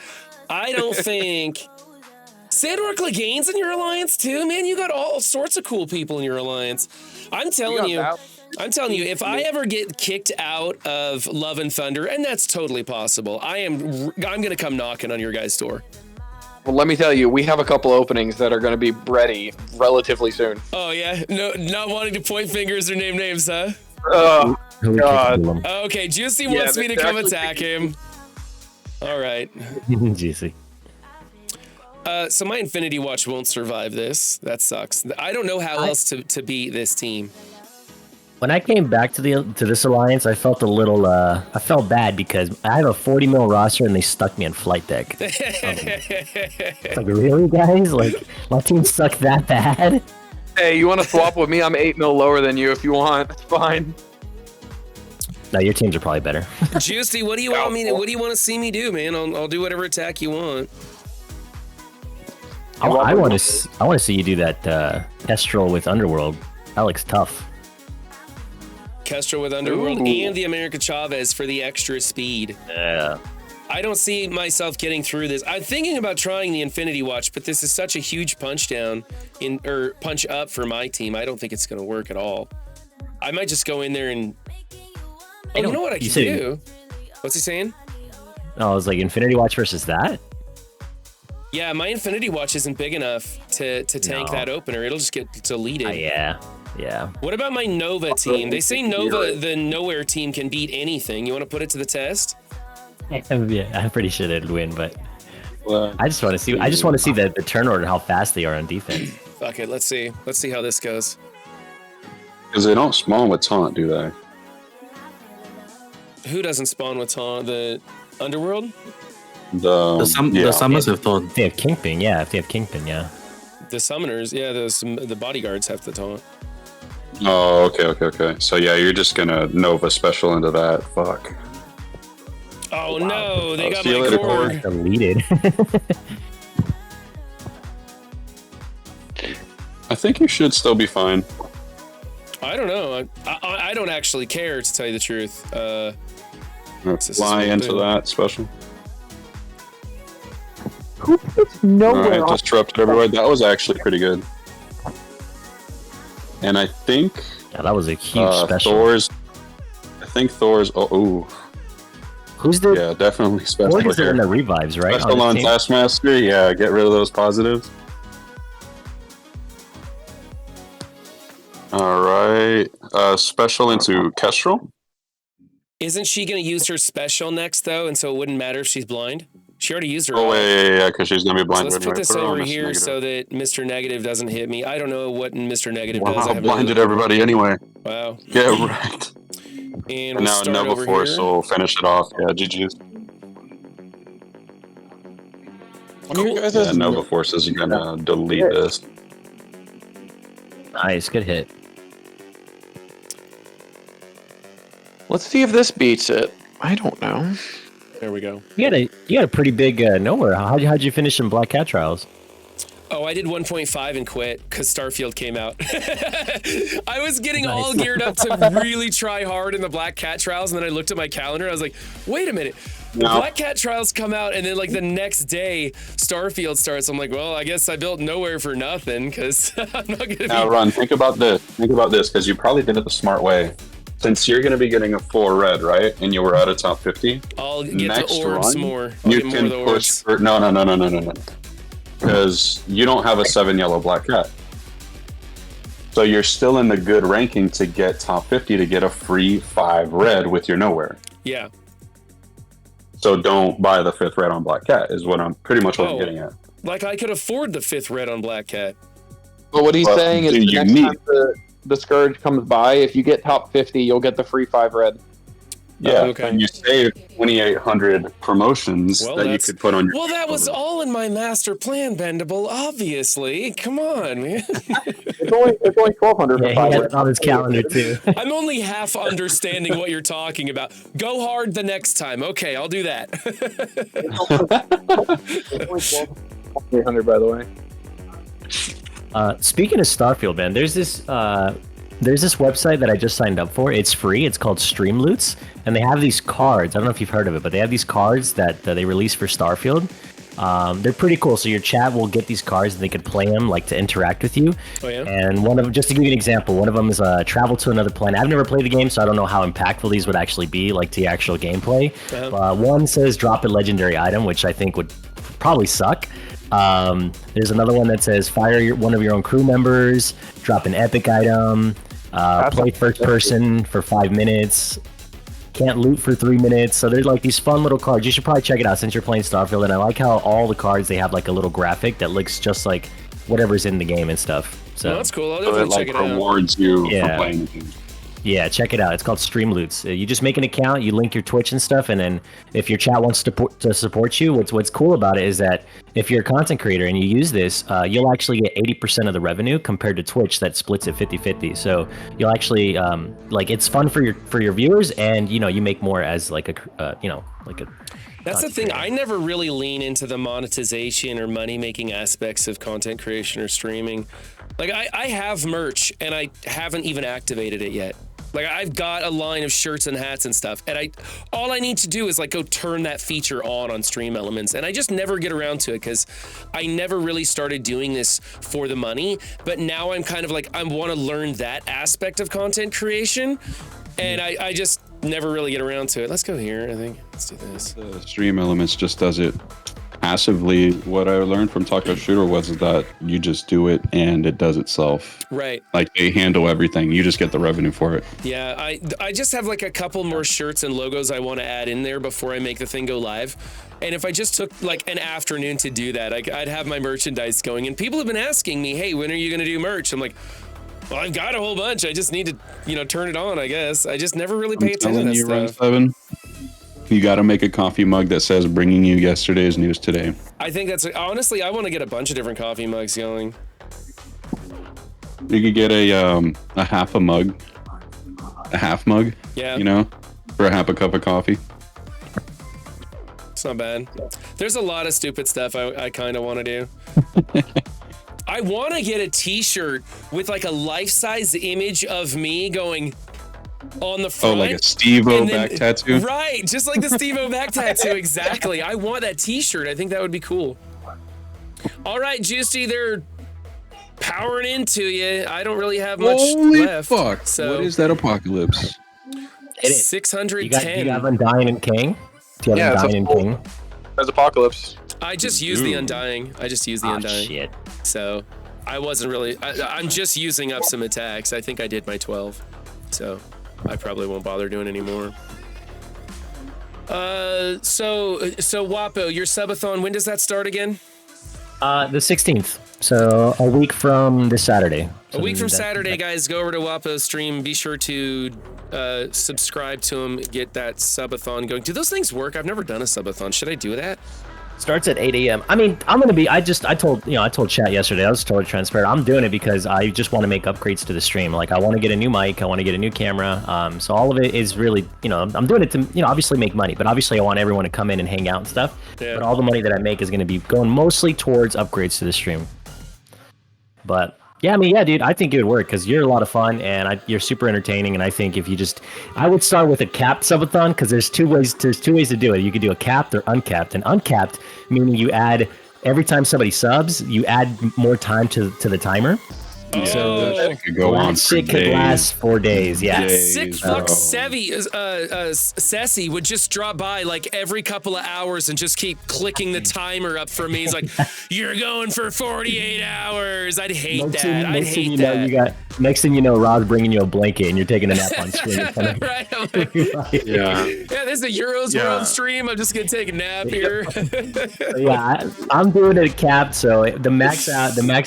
I don't think... Sandor Clegane's in your alliance too, man. You got all sorts of cool people in your alliance. I'm telling you, if I ever get kicked out of Love and Thunder, and that's totally possible, I'm gonna come knocking on your guys' door. Well, let me tell you, we have a couple openings that are going to be ready relatively soon. Oh yeah, no, not wanting to point fingers or name names, huh? Oh God. Okay, Juicy wants me to come attack him. All right. Juicy. So my Infinity Watch won't survive this. That sucks. I don't know how else to beat this team. When I came back to this alliance, I felt a little I felt bad because I have a 40 mil roster and they stuck me in flight deck. It's like, really, guys? Like, my team sucked that bad? Hey, you want to swap with me? I'm 8 mil lower than you if you want. It's fine. No, your teams are probably better. Juicy, what do you want me to? What do you want to see me do, man? I'll do whatever attack you want. I want to see you do that Kestrel with Underworld. That looks tough. Kestrel with Underworld and the America Chavez for the extra speed. Yeah. I don't see myself getting through this. I'm thinking about trying the Infinity Watch, but this is such a huge punch down punch up for my team. I don't think it's going to work at all. I might just go in there and. Oh, you know what I can do? What's he saying? Oh, I was like, Infinity Watch versus that? Yeah, my Infinity Watch isn't big enough to tank that opener. It'll just get deleted. Yeah. What about my Nova team? They say Nova, the Nowhere team, can beat anything. You want to put it to the test? Yeah, I'm pretty sure they'd win, but I just want to see. I just want to see the turn order and how fast they are on defense. Fuck it. Let's see. Let's see how this goes. Because they don't spawn with taunt, do they? Who doesn't spawn with taunt? The Underworld? The summons have taunt. If they have Kingpin, yeah. If they have Kingpin, yeah. The summoners, yeah. The bodyguards have the taunt. Oh, okay. So yeah, you're just gonna Nova special into that. Fuck. Oh wow. No, they got see you my later, cord. Deleted. I think you should still be fine. I don't know. I don't actually care, to tell you the truth. Fly into that special. Nowhere. Alright, disrupted everywhere. That was actually pretty good. And I think that was a huge special. I think Thor's. Who's the? Yeah, definitely special. Thor's in the revives, right? Special on Taskmaster. Yeah, get rid of those positives. All right, special into Kestrel. Isn't she going to use her special next though, and so it wouldn't matter if she's blind? She already used her. Oh, yeah, because she's going to be blind. So let's put this over here so that Mr. Negative doesn't hit me. I don't know what Mr. Negative does. Wow, blinded everybody anyway. Wow. Yeah, right. And now Nova Force will finish it off. Yeah, GG's. Cool. Yeah, Nova Force is gonna delete this. Nice, good hit. Let's see if this beats it. I don't know. There we go. You got a pretty big nowhere. How'd you finish in Black Cat Trials? Oh, I did 1.5 and quit because Starfield came out. I was getting all geared up to really try hard in the Black Cat Trials, and then I looked at my calendar. I was like, wait a minute. The Black Cat Trials come out, and then like the next day, Starfield starts. I'm like, well, I guess I built nowhere for nothing because I'm not gonna. Now, Ron, think about this. Think about this because you probably did it the smart way. Since you're going to be getting a full red, right? And you were out of top 50. I'll get next the orbs run, more. I'll you get more can of the push orbs. for no. Because you don't have a 7 yellow black cat. So you're still in the good ranking to get top 50 to get a free 5 red with your nowhere. Yeah. So don't buy the 5th red on black cat is what I'm pretty much what I'm Oh. getting at. Like I could afford the 5th red on Black Cat. But what he's Well, saying is do the you next need- time the Scourge comes by, if you get top 50, you'll get the free 5 red. Yeah, okay. and you save 2,800 promotions Well, that you that's- could put on your. Well, that was all in my master plan, Bendable, obviously. Come on, man. It's only 1,200 Yeah, for he 5 had red. it on his calendar too. I'm only half understanding what you're talking about. Go hard the next time. Okay, I'll do that. 300, by the way. Speaking of Starfield, man, there's this website that I just signed up for. It's free. It's called Streamloots, and they have these cards. I don't know if you've heard of it, but they have these cards that they release for Starfield. They're pretty cool. So your chat will get these cards, and they could play them like to interact with you. Oh yeah. And one of them, just to give you an example, one of them is travel to another planet. I've never played the game, so I don't know how impactful these would actually be, like to the actual gameplay. One says drop a legendary item, which I think would probably suck. There's another one that says fire one of your own crew members, drop an epic item, play first person for 5 minutes, can't loot for 3 minutes. So there's like these fun little cards. You should probably check it out since you're playing Starfield. And I like how all the cards, they have like a little graphic that looks just like whatever's in the game and stuff. So Well, that's cool. I'll So definitely it check like it out. rewards you Yeah. for playing the game. yeah, check it out. It's called Streamloots. You just make an account, you link your Twitch and stuff, and then if your chat wants to support you, what's cool about it is that if you're a content creator and you use this, you'll actually get 80% of the revenue compared to Twitch that splits it 50-50. So you'll actually like it's fun for your viewers, and you make more as like a That's the thing. I never really lean into the monetization or money-making aspects of content creation or streaming. Like, I have merch, and I haven't even activated it yet. Like, I've got a line of shirts and hats and stuff, and all I need to do is, like, go turn that feature on Stream Elements, and I just never get around to it because I never really started doing this for the money, but now I'm kind of like, I want to learn that aspect of content creation, and I just never really get around to it. Let's go here, I think. Let's do this. The Stream Elements just does it passively. What I learned from Taco Shooter was that you just do it and it does itself. Right. Like they handle everything. You just get the revenue for it. Yeah, I just have like a couple more shirts and logos I want to add in there before I make the thing go live. And if I just took like an afternoon to do that, I'd have my merchandise going. And people have been asking me, hey, when are you going to do merch? I'm like, well, I've got a whole bunch. I just need to, turn it on, I guess. I just never really pay attention to that Run stuff. 7, you got to make a coffee mug that says bringing you yesterday's news today. I think that's, honestly, I want to get a bunch of different coffee mugs going. You could get a half a mug, a half mug, Yeah. for a half a cup of coffee. It's not bad. There's a lot of stupid stuff I kind of want to do. I want to get a t-shirt with like a life-size image of me going on the Oh, front. like a Steve-O and then- back tattoo? Right, just like the Steve-O back tattoo, exactly. I want that t-shirt. I think that would be cool. All right, Juicy, they're powering into you. I don't really have much Holy left. fuck. So What is that apocalypse? Hit it. 610. You have Undying and King? Do you have Yeah, it's Undying and a- King? There's Apocalypse. I just used the Undying. Shit. So I wasn't really, I'm just using up some attacks. I think I did my 12. So I probably won't bother doing any more. So Wapo, your subathon, when does that start again? The 16th. So a week from this Saturday. A week from Saturday, guys, go over to Wapo's stream. Be sure to subscribe to him, get that subathon going. Do those things work? I've never done a subathon. Should I do that? Starts at 8 a.m. I mean, I told chat yesterday, I was totally transparent. I'm doing it because I just want to make upgrades to the stream. Like, I want to get a new mic, I want to get a new camera. So all of it is really, I'm doing it to, obviously make money, but obviously I want everyone to come in and hang out and stuff. Yeah. But all the money that I make is going to be going mostly towards upgrades to the stream. But yeah, I mean, yeah, dude, I think it would work because you're a lot of fun and you're super entertaining. And I think if you I would start with a capped subathon because there's two ways to do it. You could do a capped or uncapped. And uncapped meaning you add every time somebody subs, you add more time to the timer. Yeah, so that could go on for shit could last 4 days. Yeah, that sick fuck Ceci would just drop by like every couple of hours and just keep clicking the timer up for me. He's like, "You're going for 48 hours." I'd hate that. I'd hate that. Next thing you know, Rob's bringing you a blanket and you're taking a nap on stream. Right? I'm like, yeah. This is a Euros World stream. I'm just gonna take a nap here. Yeah, I'm doing it capped, so the max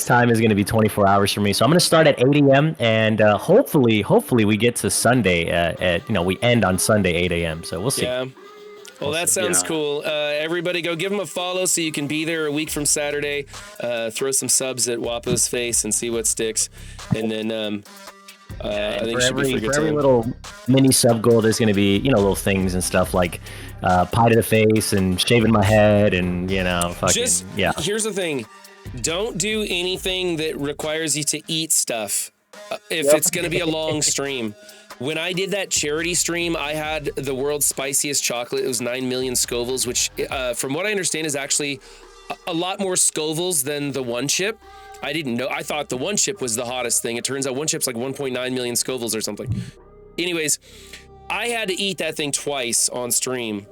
time is gonna be 24 hours for me. So I'm gonna start at 8 a.m. and hopefully we get to Sunday at we end on Sunday 8 a.m. So we'll see. Yeah. Well, that sounds cool. Everybody go give him a follow so you can be there a week from Saturday. Throw some subs at Wapo's face and see what sticks. And then I think for every little mini sub goal, there's going to be, little things and stuff like pie to the face and shaving my head and, Here's the thing. Don't do anything that requires you to eat stuff if it's going to be a long stream. When I did that charity stream, I had the world's spiciest chocolate. It was 9 million Scovilles, which from what I understand is actually a lot more Scovilles than the one chip. I didn't know. I thought the one chip was the hottest thing. It turns out one chip's like 1.9 million Scovilles or something. Anyways, I had to eat that thing twice on stream.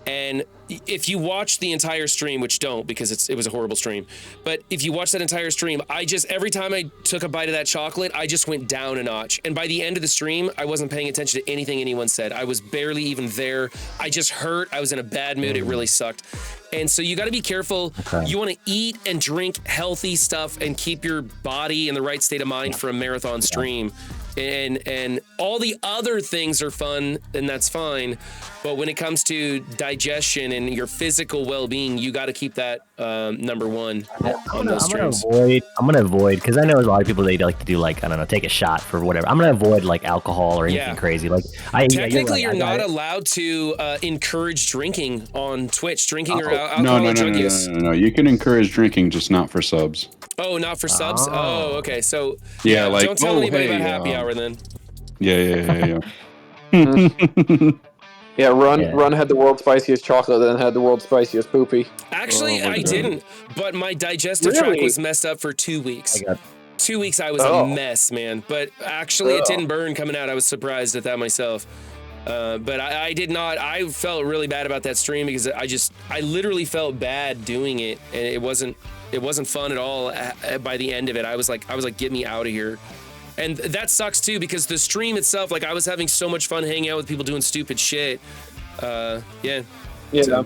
And if you watch the entire stream, which don't because it was a horrible stream, but if you watch that entire stream, every time I took a bite of that chocolate, I just went down a notch. And by the end of the stream, I wasn't paying attention to anything anyone said. I was barely even there. I just hurt. I was in a bad mood. It really sucked. And so you got to be careful. Okay. You want to eat and drink healthy stuff and keep your body in the right state of mind for a marathon stream. And all the other things are fun, and that's fine. But when it comes to digestion and your physical well-being, you got to keep that number one on those streams. I'm gonna avoid because I know there's a lot of people they like to do take a shot for whatever. I'm gonna avoid alcohol or anything crazy. Technically, you're not allowed to encourage drinking on Twitch. Drinking or alcohol no, drug use. No. You can encourage drinking, just not for subs. Oh, not for subs? Oh, okay. So don't tell anybody about happy hour then. Yeah. Yeah, Run had the world's spiciest chocolate, then had the world's spiciest poopy. Actually, I didn't, but my digestive tract was messed up for 2 weeks. 2 weeks I was a mess, man. But actually, it didn't burn coming out. I was surprised at that myself. But I did not. I felt really bad about that stream because I literally felt bad doing it, and it wasn't fun at all. By the end of it, I was like, get me out of here. And that sucks too because the stream itself, I was having so much fun hanging out with people doing stupid shit. Yeah. So,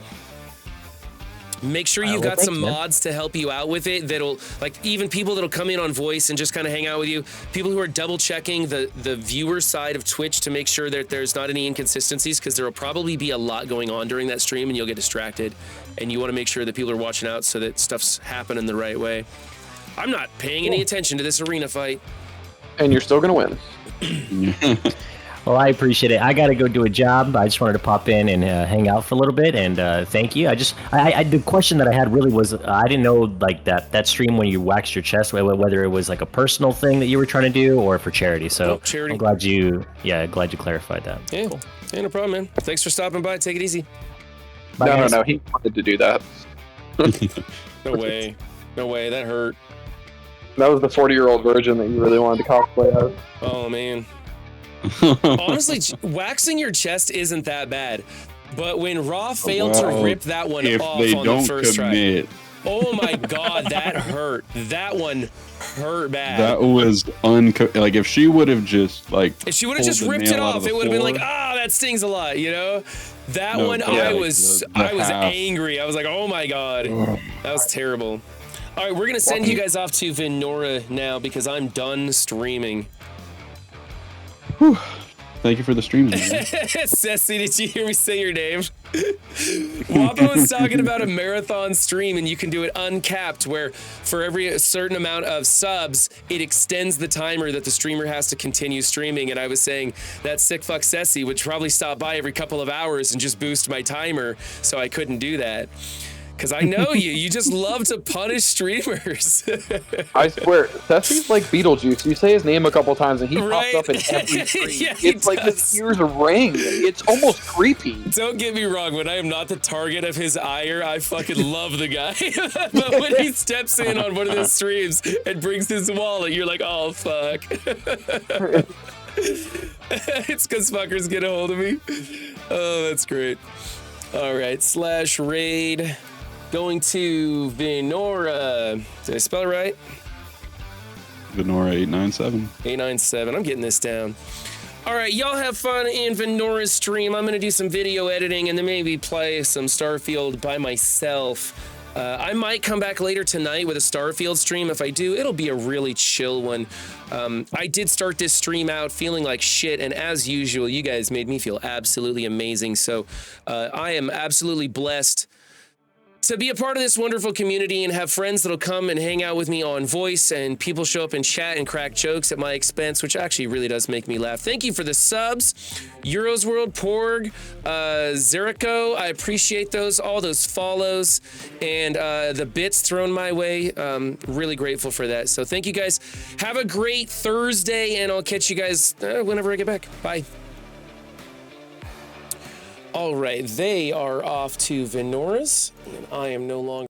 make sure you've got some mods to help you out with it that'll even people that'll come in on voice and just kind of hang out with you. People who are double checking the viewer side of Twitch to make sure that there's not any inconsistencies because there will probably be a lot going on during that stream and you'll get distracted. And you want to make sure that people are watching out so that stuff's happening the right way. I'm not paying any attention to this arena fight. And you're still going to win. Well, I appreciate it. I got to go do a job. I just wanted to pop in and hang out for a little bit, and thank you. The question that I had really was I didn't know that stream when you waxed your chest, whether it was a personal thing that you were trying to do or for charity. So charity. I'm glad you clarified that. Yeah, cool. Yeah, no problem, man. Thanks for stopping by. Take it easy. Bye, no. He wanted to do that. No way. That hurt. That was the 40-year-old virgin that you really wanted to cosplay as. Oh, man. Honestly, waxing your chest isn't that bad. But when Raw failed to rip that one off on the first try. Oh, my God, that hurt. That one hurt bad. That was if she would have just if she would have just ripped it off, it would have been that stings a lot, That one, I was angry. I was like, oh, my God. That was terrible. All right, we're going to send you guys off to Venora now because I'm done streaming. Whew. Thank you for the streaming. Ceci, did you hear me say your name? Wapo was talking about a marathon stream, and you can do it uncapped, where for every certain amount of subs, it extends the timer that the streamer has to continue streaming. And I was saying that sick fuck Ceci would probably stop by every couple of hours and just boost my timer, so I couldn't do that. Because I know you just love to punish streamers. I swear, Ceci's like Beetlejuice. You say his name a couple times and he Right? pops up in every stream. Yeah, It's like his ears ring. It's almost creepy. Don't get me wrong, when I am not the target of his ire, I fucking love the guy. But when he steps in on one of the streams and brings his wallet, you're like, oh, fuck. It's because fuckers get a hold of me. Oh, that's great. All right, /raid. Going to Venora. Did I spell it right? Venora 897. 897. I'm getting this down. All right, y'all have fun in Venora's stream. I'm going to do some video editing and then maybe play some Starfield by myself. I might come back later tonight with a Starfield stream. If I do, it'll be a really chill one. I did start this stream out feeling like shit, and as usual, you guys made me feel absolutely amazing. So I am absolutely blessed to be a part of this wonderful community and have friends that'll come and hang out with me on voice, and people show up and chat and crack jokes at my expense, which actually really does make me laugh. Thank you for the subs, Euros World, Porg, Zerico. I appreciate those, all those follows, and the bits thrown my way. Really grateful for that. So thank you guys. Have a great Thursday, and I'll catch you guys whenever I get back. Bye. All right, they are off to Venora's, and I am no longer